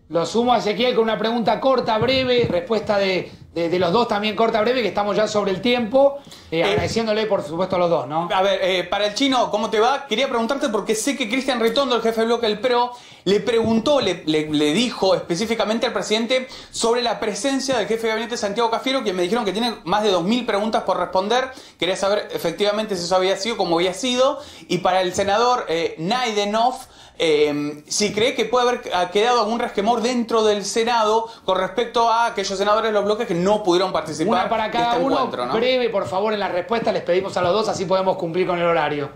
lo sumo a Ezequiel con una pregunta corta, breve, respuesta de los dos también corta, breve, que estamos ya sobre el tiempo, agradeciéndole por supuesto a los dos, ¿no? A ver, para el Chino, ¿cómo te va? Quería preguntarte porque sé que Cristian Ritondo, el jefe de bloque del PRO, le preguntó, le dijo específicamente al presidente sobre la presencia del jefe de gabinete Santiago Cafiero, que me dijeron que tiene más de 2.000 preguntas por responder. Quería saber efectivamente si eso había sido, cómo había sido. Y para el senador Naidenov, si cree que puede haber quedado algún resquemor dentro del Senado con respecto a aquellos senadores de los bloques que no pudieron participar. Una para cada uno, encuentro, ¿no? Breve, por favor, en la respuesta. Les pedimos a los dos, así podemos cumplir con el horario.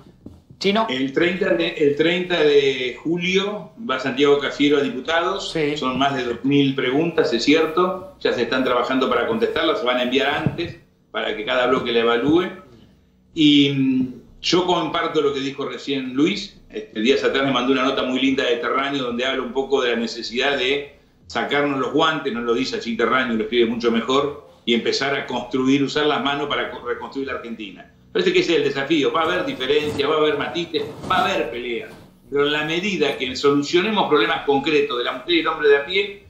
Chino. El 30 de julio va Santiago Cafiero a diputados. Sí. Son más de 2.000 preguntas, es cierto. Ya se están trabajando para contestarlas, se van a enviar antes para que cada bloque la evalúe. Y yo comparto lo que dijo recién Luis. Días atrás me mandó una nota muy linda de Terráneo donde habla un poco de la necesidad de sacarnos los guantes, no lo dice así Terráneo, lo escribe mucho mejor, y empezar a construir, usar las manos para reconstruir la Argentina. Parece que ese es el desafío. Va a haber diferencias, va a haber matices, va a haber peleas. Pero en la medida que solucionemos problemas concretos de la mujer y el hombre de a pie,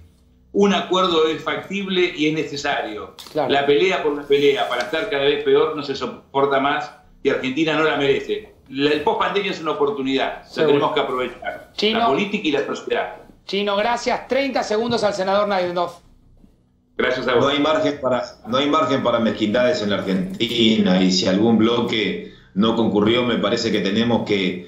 un acuerdo es factible y es necesario. Claro. La pelea por la pelea para estar cada vez peor no se soporta más y Argentina no la merece. El post-pandemia es una oportunidad, la tenemos que aprovechar. Chino. La política y la sociedad. Chino, gracias. 30 segundos al senador Naidendorf. Gracias a vos. No hay margen para mezquindades en la Argentina, y si algún bloque no concurrió, me parece que tenemos que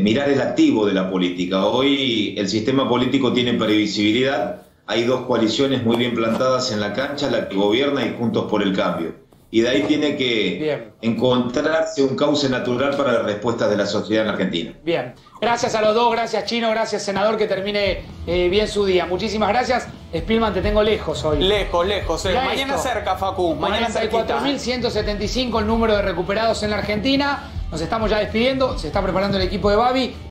mirar el activo de la política. Hoy el sistema político tiene previsibilidad, hay dos coaliciones muy bien plantadas en la cancha, la que gobierna y Juntos por el Cambio. Y de ahí tiene que encontrarse un cauce natural para las respuestas de la sociedad en Argentina. Bien, gracias a los dos, gracias Chino, gracias senador, que termine bien su día. Muchísimas gracias. Spielman, te tengo lejos hoy. Lejos. Mañana esto. cerca, Facu. Mañana cerquita. 44.175 el número de recuperados en la Argentina. Nos estamos ya despidiendo, se está preparando el equipo de Babi.